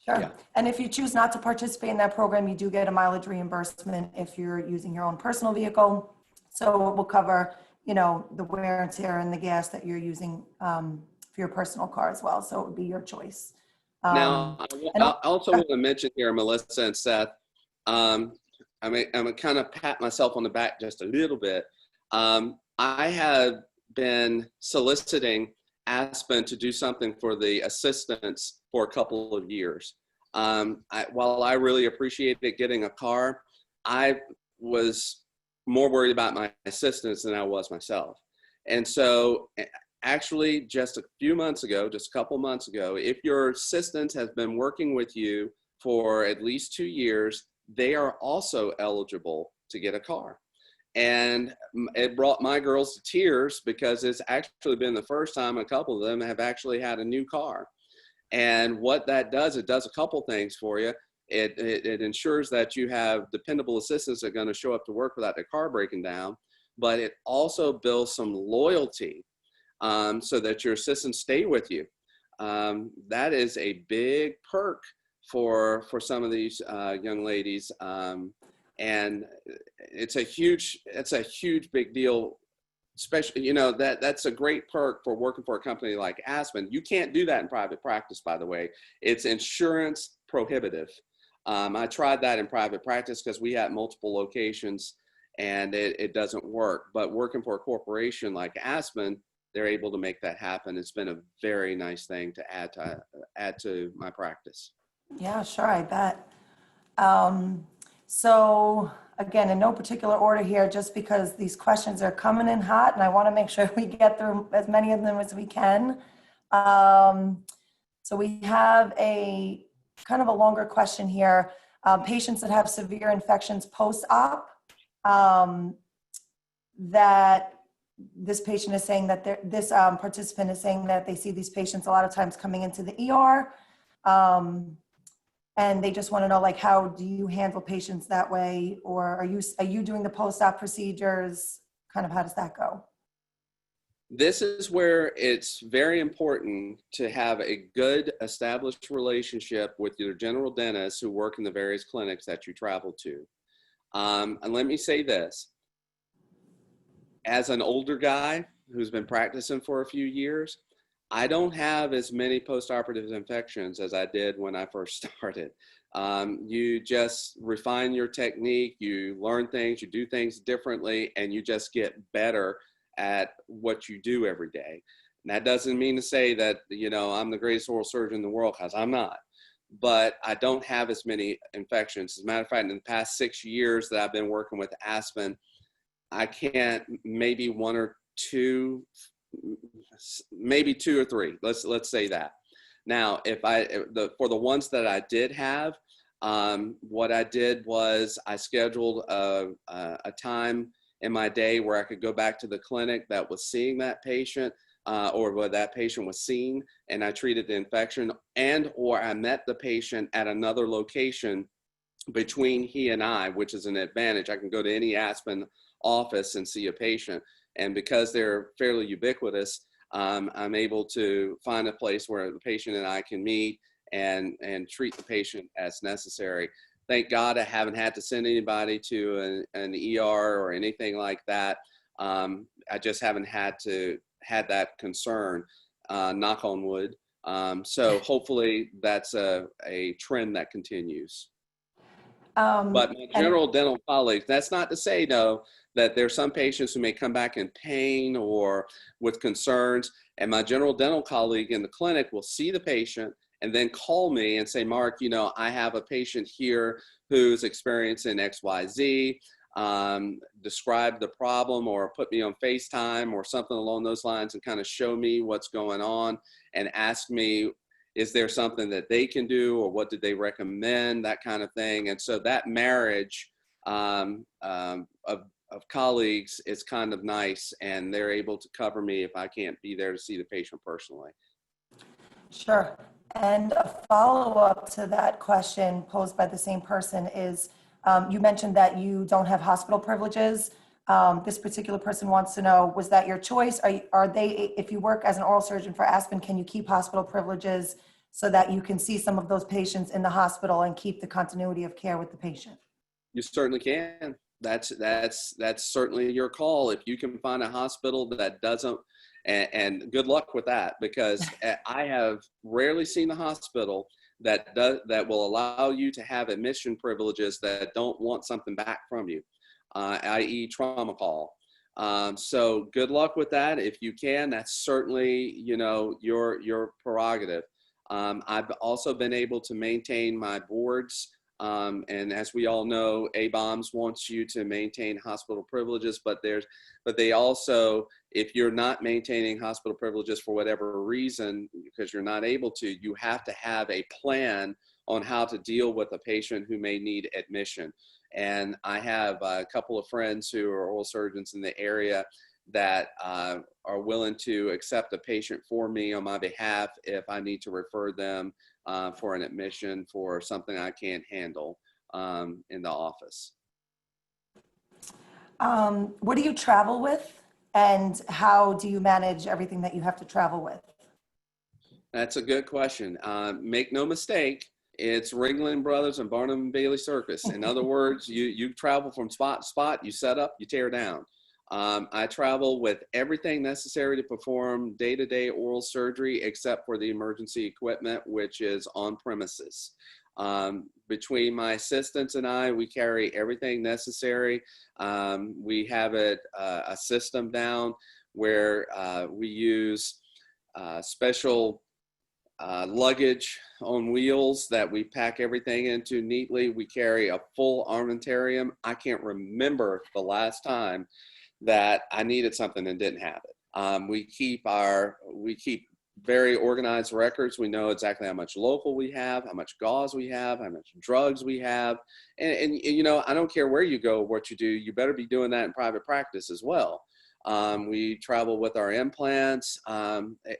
Sure. Yeah. And if you choose not to participate in that program, you do get a mileage reimbursement if you're using your own personal vehicle. So it will cover, you know, the wear and tear and the gas that you're using for your personal car as well. So it would be your choice. Now, I also want to mention here, Melissa and Seth, I'm gonna kind of pat myself on the back just a little bit. I have been soliciting Aspen to do something for the assistants for a couple of years. While I really appreciated getting a car, I was more worried about my assistants than I was myself. And so actually just a couple months ago, if your assistant has been working with you for at least 2 years, they are also eligible to get a car. And it brought my girls to tears because it's actually been the first time a couple of them have actually had a new car. And what that does, it does a couple things for you. It ensures that you have dependable assistants that are going to show up to work without their car breaking down, but it also builds some loyalty so that your assistants stay with you. That is a big perk for some of these young ladies. And it's a huge big deal, especially, you know, that's a great perk for working for a company like Aspen. You can't do that in private practice, by the way. It's insurance prohibitive. I tried that in private practice because we had multiple locations and it doesn't work. But working for a corporation like Aspen, they're able to make that happen. It's been a very nice thing to add to my practice. Yeah, sure, I bet. So again, in no particular order here, just because these questions are coming in hot and I want to make sure we get through as many of them as we can. So we have a kind of a longer question here. Patients that have severe infections post-op, that this patient is saying that this participant is saying that they see these patients a lot of times coming into the ER. And they just want to know, like, how do you handle patients that way? Or are you doing the post-op procedures? Kind of how does that go? This is where it's very important to have a good established relationship with your general dentists who work in the various clinics that you travel to. And let me say this, as an older guy who's been practicing for a few years, I don't have as many post-operative infections as I did when I first started. You just refine your technique, you learn things, you do things differently, and you just get better at what you do every day. And that doesn't mean to say that, you know, I'm the greatest oral surgeon in the world, because I'm not. But I don't have as many infections. As a matter of fact, in the past 6 years that I've been working with Aspen, I can't, maybe one or two, maybe two or three. Let's say that. Now, for the ones that I did have, what I did was I scheduled a time in my day where I could go back to the clinic that was seeing that patient, or where that patient was seen, and I treated the infection, and or I met the patient at another location between he and I, which is an advantage. I can go to any Aspen office and see a patient. And because they're fairly ubiquitous, I'm able to find a place where the patient and I can meet and treat the patient as necessary. Thank God I haven't had to send anybody to an ER or anything like that. I just haven't had that concern, knock on wood. So hopefully that's a trend that continues. But my general dental colleagues, that's not to say, though, that there's some patients who may come back in pain or with concerns, and my general dental colleague in the clinic will see the patient and then call me and say, Mark, you know, I have a patient here who's experiencing XYZ, describe the problem or put me on FaceTime or something along those lines and kind of show me what's going on and ask me, is there something that they can do or what did they recommend, that kind of thing. And so that marriage of colleagues is kind of nice, and they're able to cover me if I can't be there to see the patient personally. Sure. And a follow-up to that question posed by the same person is, you mentioned that you don't have hospital privileges. This particular person wants to know, was that your choice? Are they, if you work as an oral surgeon for Aspen, can you keep hospital privileges so that you can see some of those patients in the hospital and keep the continuity of care with the patient? You certainly can. That's certainly your call. If you can find a hospital that doesn't, and good luck with that, because I have rarely seen a hospital that will allow you to have admission privileges that don't want something back from you, i.e. trauma call. So good luck with that. If you can, that's certainly, you know, your prerogative. I've also been able to maintain my boards. And as we all know, ABOMS wants you to maintain hospital privileges, but they also, if you're not maintaining hospital privileges for whatever reason, because you're not able to, you have to have a plan on how to deal with a patient who may need admission. And I have a couple of friends who are oral surgeons in the area that are willing to accept a patient for me on my behalf if I need to refer them for an admission for something I can't handle in the office. What do you travel with, and how do you manage everything that you have to travel with? That's a good question. Make no mistake, It's Ringling Brothers and Barnum and Bailey Circus. In other words, you travel from spot to spot, you set up, you tear down. I travel with everything necessary to perform day-to-day oral surgery except for the emergency equipment, which is on premises. Between my assistants and I, we carry everything necessary. We have a system down where we use special luggage on wheels that we pack everything into neatly. We carry a full armamentarium. I can't remember the last time that I needed something and didn't have it. We keep very organized records. We know exactly how much local we have, how much gauze we have, how much drugs we have. And you know, I don't care where you go, what you do, you better be doing that in private practice as well. We travel with our implants.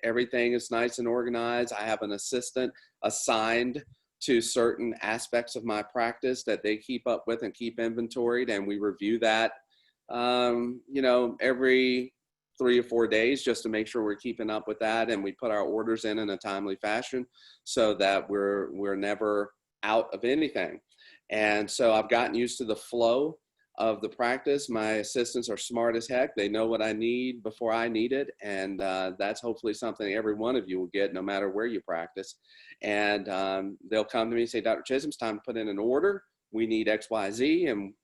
Everything is nice and organized. I have an assistant assigned to certain aspects of my practice that they keep up with and keep inventoried, and we review that, you know, every 3 or 4 days just to make sure we're keeping up with that, and we put our orders in a timely fashion so that we're never out of anything. And so I've gotten used to the flow of the practice. My assistants are smart as heck. They know what I need before I need it. And that's hopefully something every one of you will get no matter where you practice. And they'll come to me and say, Dr. Chisholm, it's time to put in an order. We need X, Y, Z. And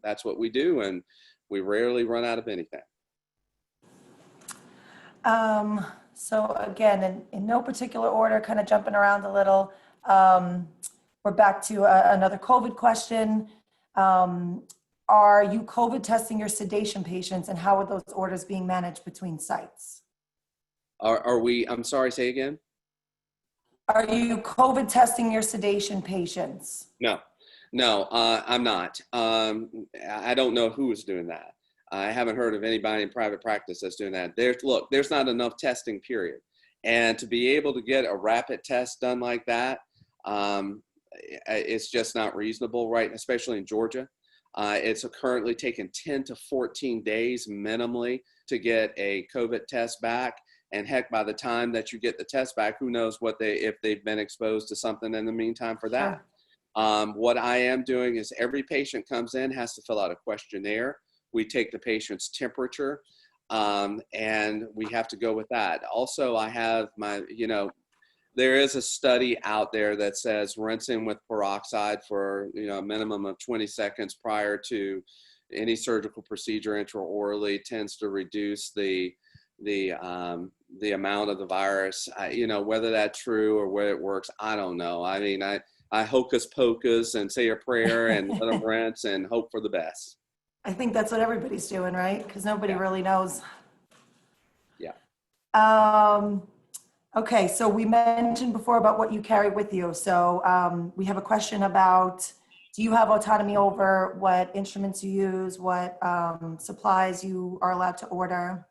that's what we do. And we rarely run out of anything. So again, in no particular order, kind of jumping around a little, we're back to another COVID question. Are you COVID testing your sedation patients, and how are those orders being managed between sites? Are we, I'm sorry, say again? Are you COVID testing your sedation patients? No, I'm not. I don't know who is doing that. I haven't heard of anybody in private practice that's doing that. There's not enough testing, period. And to be able to get a rapid test done like that, it's just not reasonable, right? Especially in Georgia. It's currently taken 10 to 14 days minimally to get a COVID test back. And heck, by the time that you get the test back, who knows if they've been exposed to something in the meantime for that. Sure. What I am doing is every patient comes in, has to fill out a questionnaire. We take the patient's temperature, and we have to go with that. Also, I have there is a study out there that says rinsing with peroxide for, a minimum of 20 seconds prior to any surgical procedure intraorally tends to reduce the amount of the virus. Whether that's true or whether it works, I don't know. I mean, I hocus pocus and say a prayer and let them rinse and hope for the best. I think that's what everybody's doing, right? Because nobody really knows. Yeah. Okay, so we mentioned before about what you carry with you. So we have a question about, do you have autonomy over what instruments you use, what supplies you are allowed to order?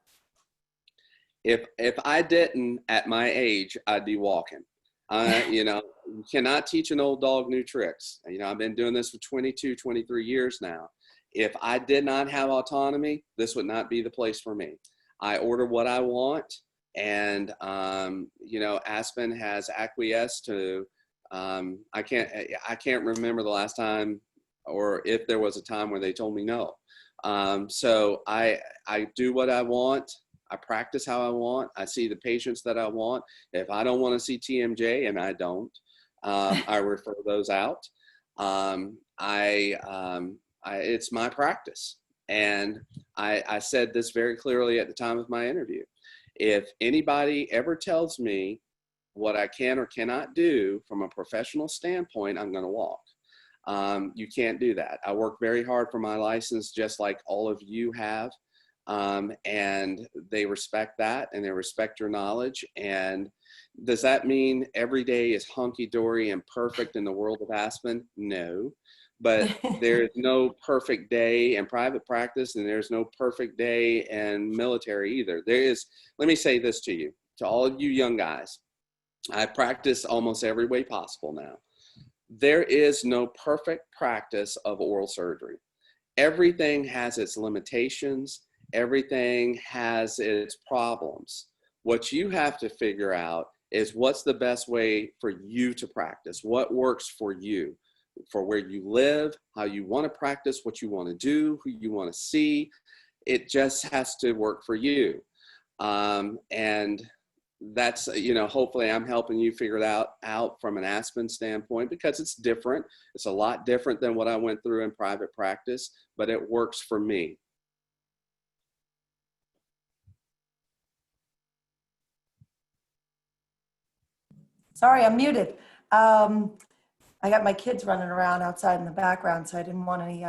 If I didn't at my age, I'd be walking. You cannot teach an old dog new tricks. I've been doing this for 22, 23 years now. If I did not have autonomy, this would not be the place for me. I order what I want. And, Aspen has acquiesced to, I can't remember the last time or if there was a time where they told me no. So I do what I want. I practice how I want. I see the patients that I want. If I don't want to see TMJ, and I don't, I refer those out. It's my practice. And I said this very clearly at the time of my interview. If anybody ever tells me what I can or cannot do from a professional standpoint, I'm going to walk. You can't do that. I work very hard for my license, just like all of you have. And they respect that, and they respect your knowledge. And does that mean every day is hunky-dory and perfect in the world of Aspen? No. But there's no perfect day in private practice, and there's no perfect day in military either. Let me say this to you, to all of you young guys. I practice almost every way possible now. There is no perfect practice of oral surgery. Everything has its limitations. Everything has its problems. What you have to figure out is what's the best way for you to practice? What works for you, for where you live, how you want to practice, what you want to do, who you want to see. It just has to work for you. And that's, hopefully I'm helping you figure it out from an Aspen standpoint, because it's different. It's a lot different than what I went through in private practice, but it works for me. Sorry, I'm muted. I got my kids running around outside in the background, so I didn't want any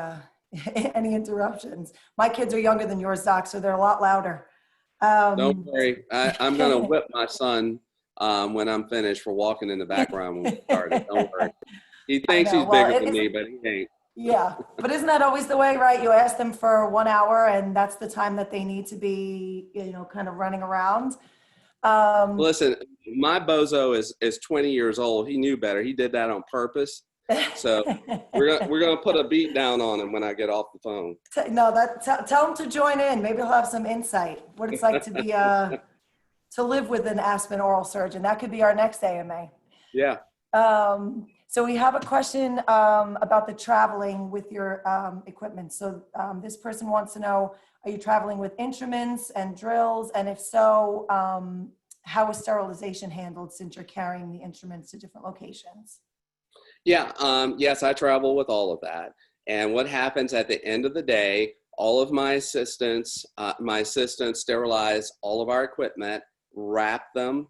any interruptions. My kids are younger than yours, Doc, so they're a lot louder. Don't worry. I'm going to whip my son when I'm finished for walking in the background when we started. Don't worry. He thinks he's bigger than me, but he ain't. Yeah, but isn't that always the way, right? You ask them for 1 hour, and that's the time that they need to be, kind of running around. Listen, my bozo is 20 years old. He knew better. He did that on purpose. So we're gonna put a beat down on him when I get off the phone. No, tell him to join in. Maybe he'll have some insight what it's like to be to live with an Aspen oral surgeon. That could be our next AMA. Yeah. So we have a question about the traveling with your equipment. So this person wants to know, are you traveling with instruments and drills? And if so, how is sterilization handled since you're carrying the instruments to different locations? Yeah. Yes, I travel with all of that. And what happens at the end of the day, all of my assistants sterilize all of our equipment, wrap them,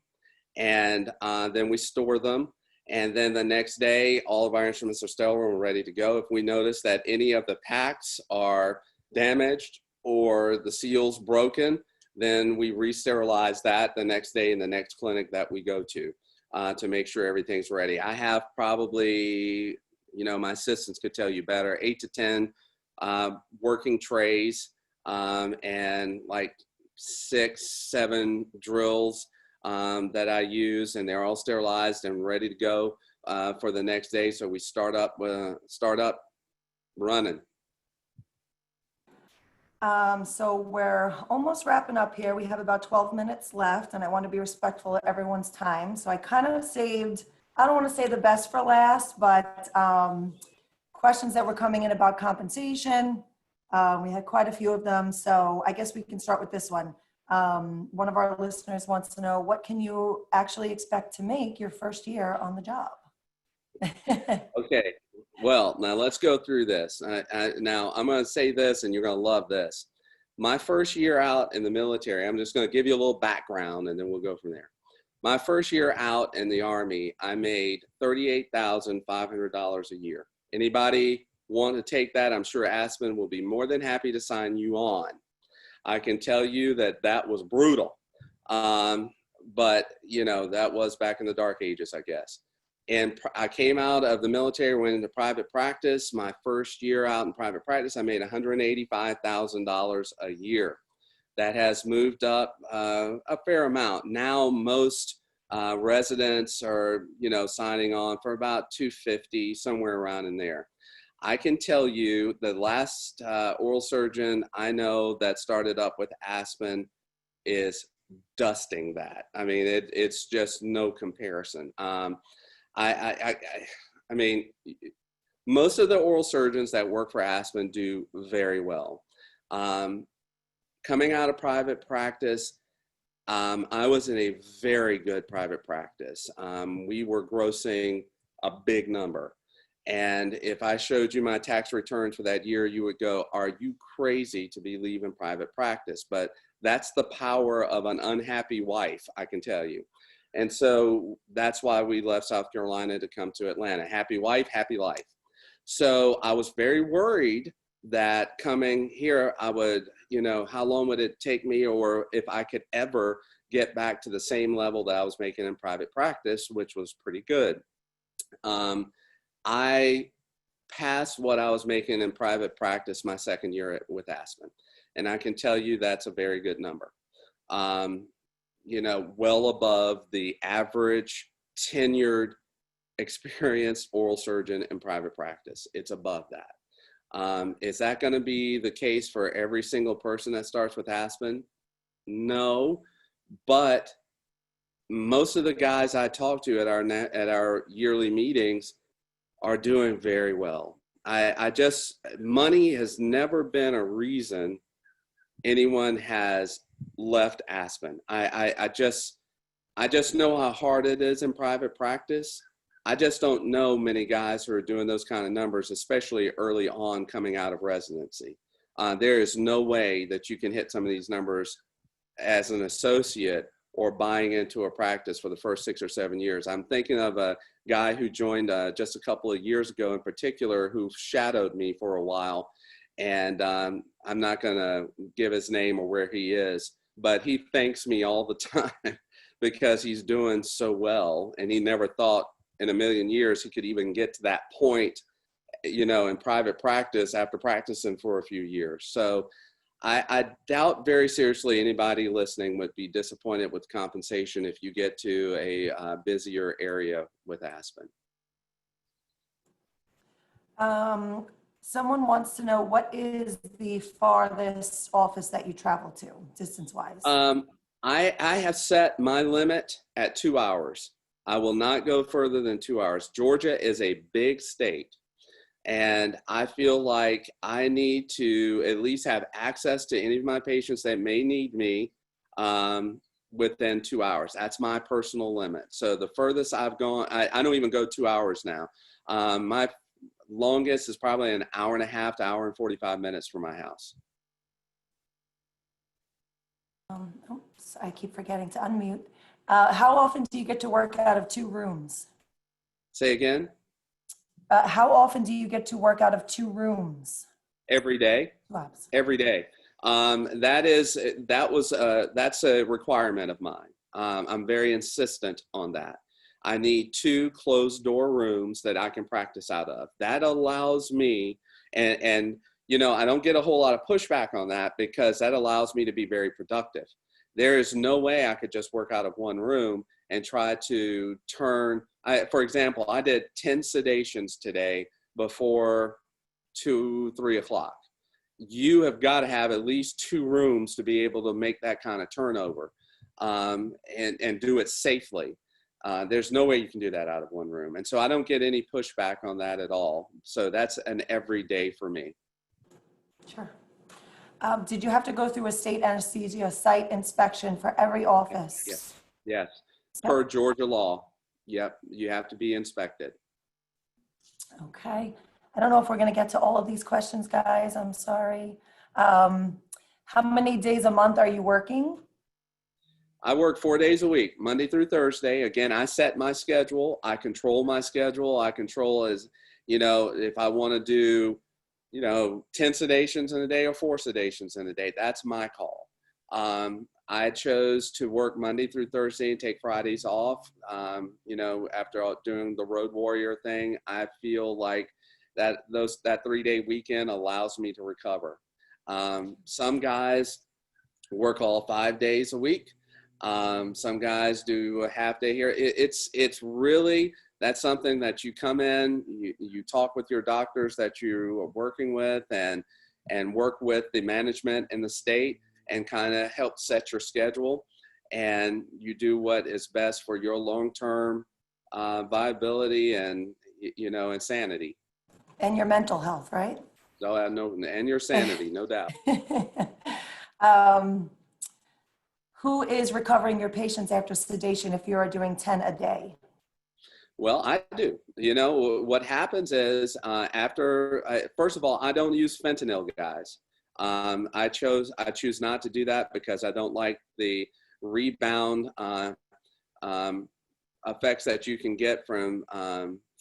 and then we store them. And then the next day, all of our instruments are sterile and ready to go. If we notice that any of the packs are damaged or the seal's broken, then we re-sterilize that the next day in the next clinic that we go to make sure everything's ready. I have probably, my assistants could tell you better, 8 to 10 working trays and like 6, 7 drills that I use, and they're all sterilized and ready to go for the next day. So we start up running. So we're almost wrapping up here. We have about 12 minutes left, and I want to be respectful of everyone's time. So I kind of saved, I don't want to say the best for last, but questions that were coming in about compensation. We had quite a few of them. So I guess we can start with this one. One of our listeners wants to know, what can you actually expect to make your first year on the job? Okay, well, now let's go through this. Now I'm going to say this, and you're going to love this. My first year out in the military, I'm just going to give you a little background, and then we'll go from there. My first year out in the Army, I made $38,500 a year. Anybody want to take that? I'm sure Aspen will be more than happy to sign you on. I can tell you that was brutal. But, that was back in the dark ages, I guess. And I came out of the military, went into private practice. My first year out in private practice, I made $185,000 a year. That has moved up a fair amount. Now most residents are, signing on for about $250, somewhere around in there. I can tell you the last oral surgeon I know that started up with Aspen is dusting that. I mean, it's just no comparison. I mean, most of the oral surgeons that work for Aspen do very well. Coming out of private practice, I was in a very good private practice. We were grossing a big number. And if I showed you my tax return for that year, you would go, are you crazy to be leaving private practice? But that's the power of an unhappy wife, I can tell you. And so that's why we left South Carolina to come to Atlanta. Happy wife, happy life. So I was very worried that coming here, I would, how long would it take me, or if I could ever get back to the same level that I was making in private practice, which was pretty good. I passed what I was making in private practice my second year with Aspen. And I can tell you that's a very good number. Well above the average tenured, experienced oral surgeon in private practice. It's above that. Is that going to be the case for every single person that starts with Aspen? No, but most of the guys I talk to at our yearly meetings are doing very well. Money has never been a reason anyone has left Aspen. I just know how hard it is in private practice. I just don't know many guys who are doing those kind of numbers, especially early on coming out of residency. There is no way that you can hit some of these numbers as an associate or buying into a practice for the first 6 or 7 years. I'm thinking of a guy who joined just a couple of years ago in particular, who shadowed me for a while. And I'm not going to give his name or where he is, but he thanks me all the time because he's doing so well. And he never thought in a million years he could even get to that point, you know, in private practice after practicing for a few years. So I doubt very seriously anybody listening would be disappointed with compensation if you get to a busier area with Aspen. Someone wants to know, what is the farthest office that you travel to, distance-wise? I have set my limit at 2 hours. I will not go further than 2 hours. Georgia is a big state, and I feel like I need to at least have access to any of my patients that may need me within 2 hours. That's my personal limit. So the furthest I've gone, I don't even go 2 hours now. My longest is probably an hour and a half to hour and 45 minutes from my house. Oops, I keep forgetting to unmute. How often do you get to work out of 2 rooms? Say again? How often do you get to work out of 2 rooms? Every day. Labs. Every day. That's a requirement of mine. I'm very insistent on that. I need 2 closed door rooms that I can practice out of. That allows me, and you know, I don't get a whole lot of pushback on that because that allows me to be very productive. There is no way I could just work out of 1 room and try to turn, for example, I did 10 sedations today before 2, 3 o'clock. You have got to have at least 2 rooms to be able to make that kind of turnover and do it safely. There's no way you can do that out of 1 room. And so I don't get any pushback on that at all. So that's an everyday for me. Sure. Did you have to go through a state anesthesia site inspection for every office? Yes. Yes. Yep. Per Georgia law. Yep. You have to be inspected. Okay. I don't know if we're going to get to all of these questions, guys. I'm sorry. How many days a month are you working? I work 4 days a week, Monday through Thursday. Again, I set my schedule. I control my schedule. I control as, you know, if I want to do, you know, 10 sedations in a day or 4 sedations in a day, that's my call. I chose to work Monday through Thursday and take Fridays off. You know, after doing the Road Warrior thing, I feel like that 3-day weekend allows me to recover. Some guys work all 5 days a week. Some guys do a half day here. It's really, that's something that you come in, you talk with your doctors that you are working with and work with the management in the state and kind of help set your schedule. And you do what is best for your long-term viability and, you know, and sanity. And your mental health, right? So I know, and your sanity, no doubt. Who is recovering your patients after sedation if you are doing 10 a day? Well, I do. You know, what happens is first of all, I don't use fentanyl, guys. I choose not to do that because I don't like the rebound effects that you can get from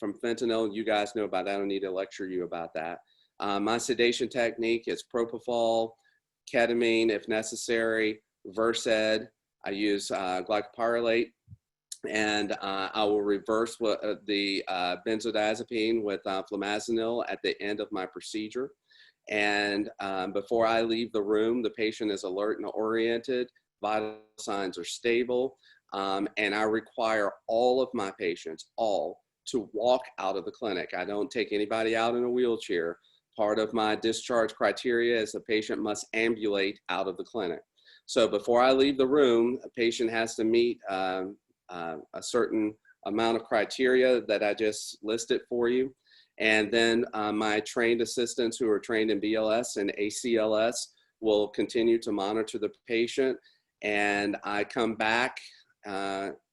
fentanyl. You guys know about that. I don't need to lecture you about that. My sedation technique is propofol, ketamine if necessary, Versed. I use glycopyrrolate, and I will reverse the benzodiazepine with flumazenil at the end of my procedure. And before I leave the room, the patient is alert and oriented, vital signs are stable, and I require all of my patients, to walk out of the clinic. I don't take anybody out in a wheelchair. Part of my discharge criteria is the patient must ambulate out of the clinic. So before I leave the room, a patient has to meet a certain amount of criteria that I just listed for you. And then my trained assistants who are trained in BLS and ACLS will continue to monitor the patient. And I come back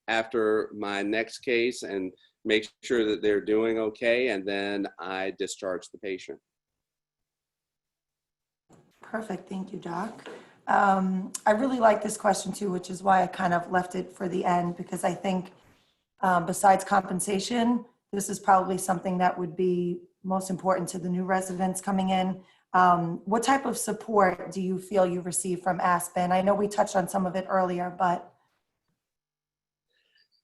after my next case and make sure that they're doing okay. And then I discharge the patient. Perfect. Thank you, Doc. I really like this question too, which is why I kind of left it for the end, because I think besides compensation, this is probably something that would be most important to the new residents coming in. What type of support do you feel you receive from Aspen? I know we touched on some of it earlier, but.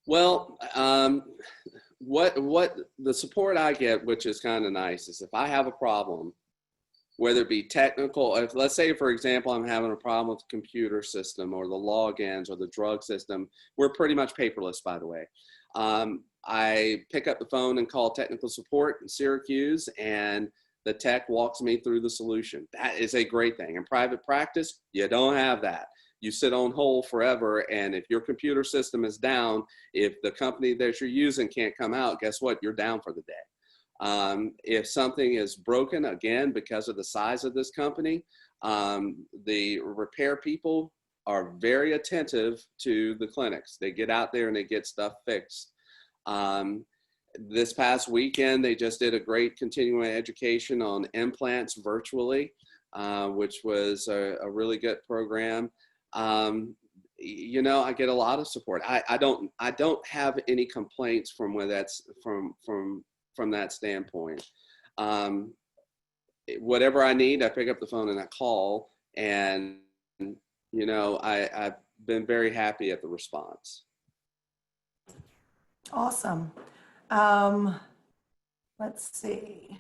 Well, what the support I get, which is kind of nice, is if I have a problem, whether it be technical, if let's say, for example, I'm having a problem with the computer system or the logins or the drug system, we're pretty much paperless, by the way. I pick up the phone and call technical support in Syracuse, and the tech walks me through the solution. That is a great thing. In private practice, you don't have that. You sit on hold forever, and if your computer system is down, if the company that you're using can't come out, guess what? You're down for the day. If something is broken, again, because of the size of this company, the repair people are very attentive to the clinics. They get out there and they get stuff fixed. This past weekend, they just did a great continuing education on implants virtually, which was a really good program. You know, I get a lot of support. I don't have any complaints from where that's from that standpoint. Whatever I need, I pick up the phone and I call, and you know, I've been very happy at the response. Awesome. Let's see.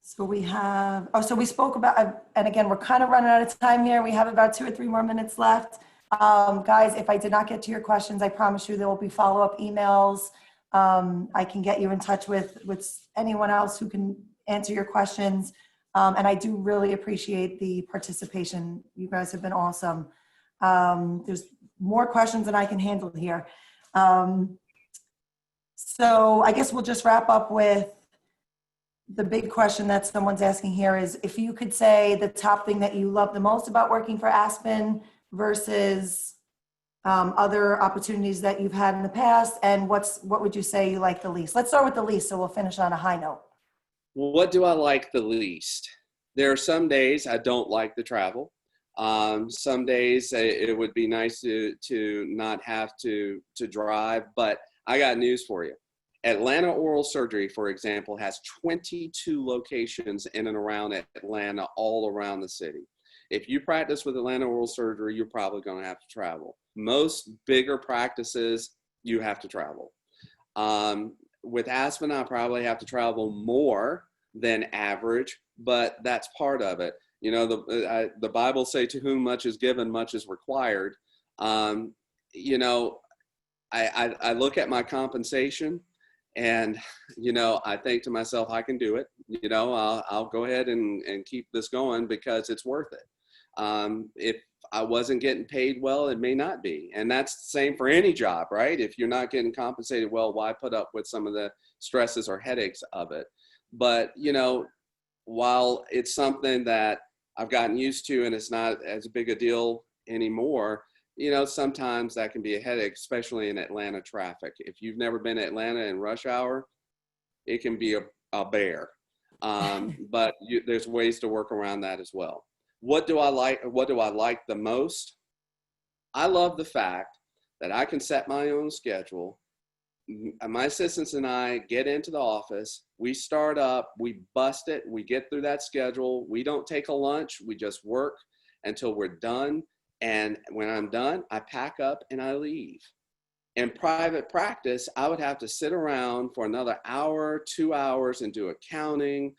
So we have, so we spoke about, and again, we're kind of running out of time here. We have about 2 or 3 more minutes left. Guys, if I did not get to your questions, I promise you there will be follow-up emails. I can get you in touch with anyone else who can answer your questions. And I do really appreciate the participation. You guys have been awesome. There's more questions than I can handle here. So I guess we'll just wrap up with the big question that someone's asking here is, if you could say the top thing that you love the most about working for Aspen versus other opportunities that you've had in the past, and what would you say you like the least? Let's start with the least, so we'll finish on a high note. What do I like the least? There are some days I don't like the travel. Some days it would be nice to not have to drive, but I got news for you. Atlanta Oral Surgery, for example, has 22 locations in and around Atlanta, all around the city. If you practice with Atlanta Oral Surgery, you're probably going to have to travel. Most bigger practices, you have to travel. With Aspen, I probably have to travel more than average, but that's part of it. You know, the Bible say, to whom much is given, much is required. You know, I look at my compensation, and, you know, I think to myself, I can do it. You know, I'll go ahead and keep this going because it's worth it. If I wasn't getting paid well, it may not be. And that's the same for any job, right? If you're not getting compensated well, why put up with some of the stresses or headaches of it? But, you know, while it's something that I've gotten used to and it's not as big a deal anymore, you know, sometimes that can be a headache, especially in Atlanta traffic. If you've never been to Atlanta in rush hour, it can be a bear. But there's ways to work around that as well. What do I like? What do I like the most? I love the fact that I can set my own schedule. My assistants and I get into the office, we start up, we bust it, we get through that schedule. We don't take a lunch, we just work until we're done. And when I'm done, I pack up and I leave. In private practice, I would have to sit around for another hour, 2 hours and do accounting,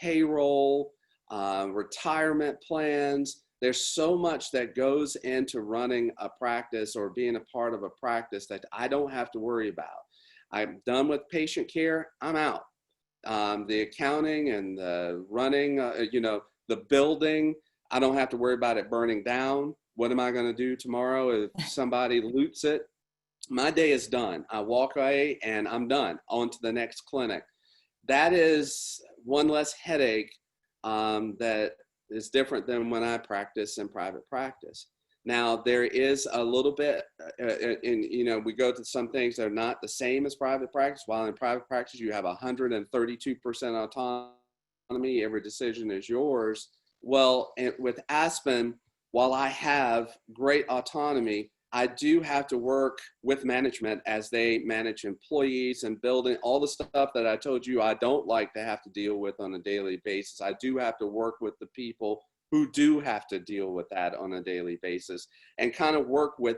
payroll, retirement plans. There's so much that goes into running a practice or being a part of a practice that I don't have to worry about. I'm done with patient care, I'm out. The accounting and the running, you know, the building, I don't have to worry about it burning down. What am I going to do tomorrow if somebody loots it? my day is done. I walk away and I'm done. On to the next clinic. That is one less headache that is different than when I practice in private practice. Now, there is a little bit, we go to some things that are not the same as private practice. While in private practice, you have 132% autonomy. Every decision is yours. Well, with Aspen, while I have great autonomy, I do have to work with management as they manage employees and building all the stuff that I told you I don't like to have to deal with on a daily basis. I do have to work with the people who do have to deal with that on a daily basis and kind of work with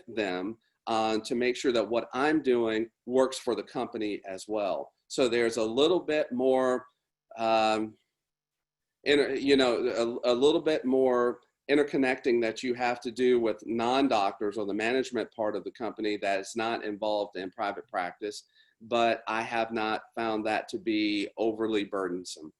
them to make sure that what I'm doing works for the company as well. So there's a little bit more, a little bit more interconnecting that you have to do with non-doctors or the management part of the company that is not involved in private practice, but I have not found that to be overly burdensome.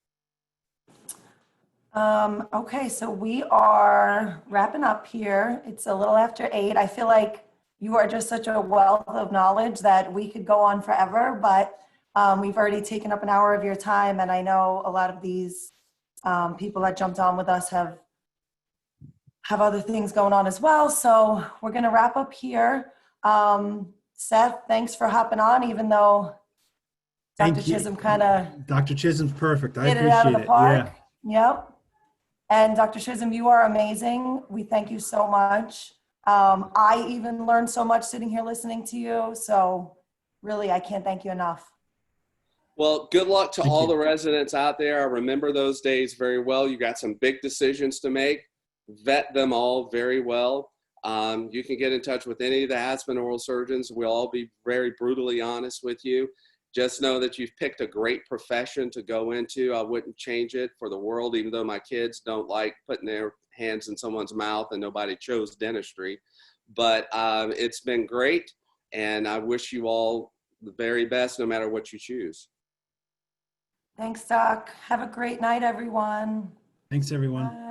Okay, so we are wrapping up here. It's a little after 8. I feel like you are just such a wealth of knowledge that we could go on forever, but we've already taken up an hour of your time, and I know a lot of these people that jumped on with us have other things going on as well. So we're going to wrap up here. Seth, thanks for hopping on, even though Dr. Thank you. Chisholm kind of Dr. Chisholm's perfect. I hit it out of the appreciate it. park. Yeah. Yep. And Dr. Chisholm, you are amazing. We thank you so much. I even learned so much sitting here listening to you. So really, I can't thank you enough. Well, good luck to Thank all you. the residents out there. I remember those days very well. You got some big decisions to make. Vet them all very well. You can get in touch with any of the Aspen oral surgeons. We'll all be very brutally honest with you. Just know that you've picked a great profession to go into. I wouldn't change it for the world, even though my kids don't like putting their hands in someone's mouth and nobody chose dentistry. But it's been great, and I wish you all the very best no matter what you choose. Thanks, Doc. Have a great night, everyone. Thanks, everyone. Bye.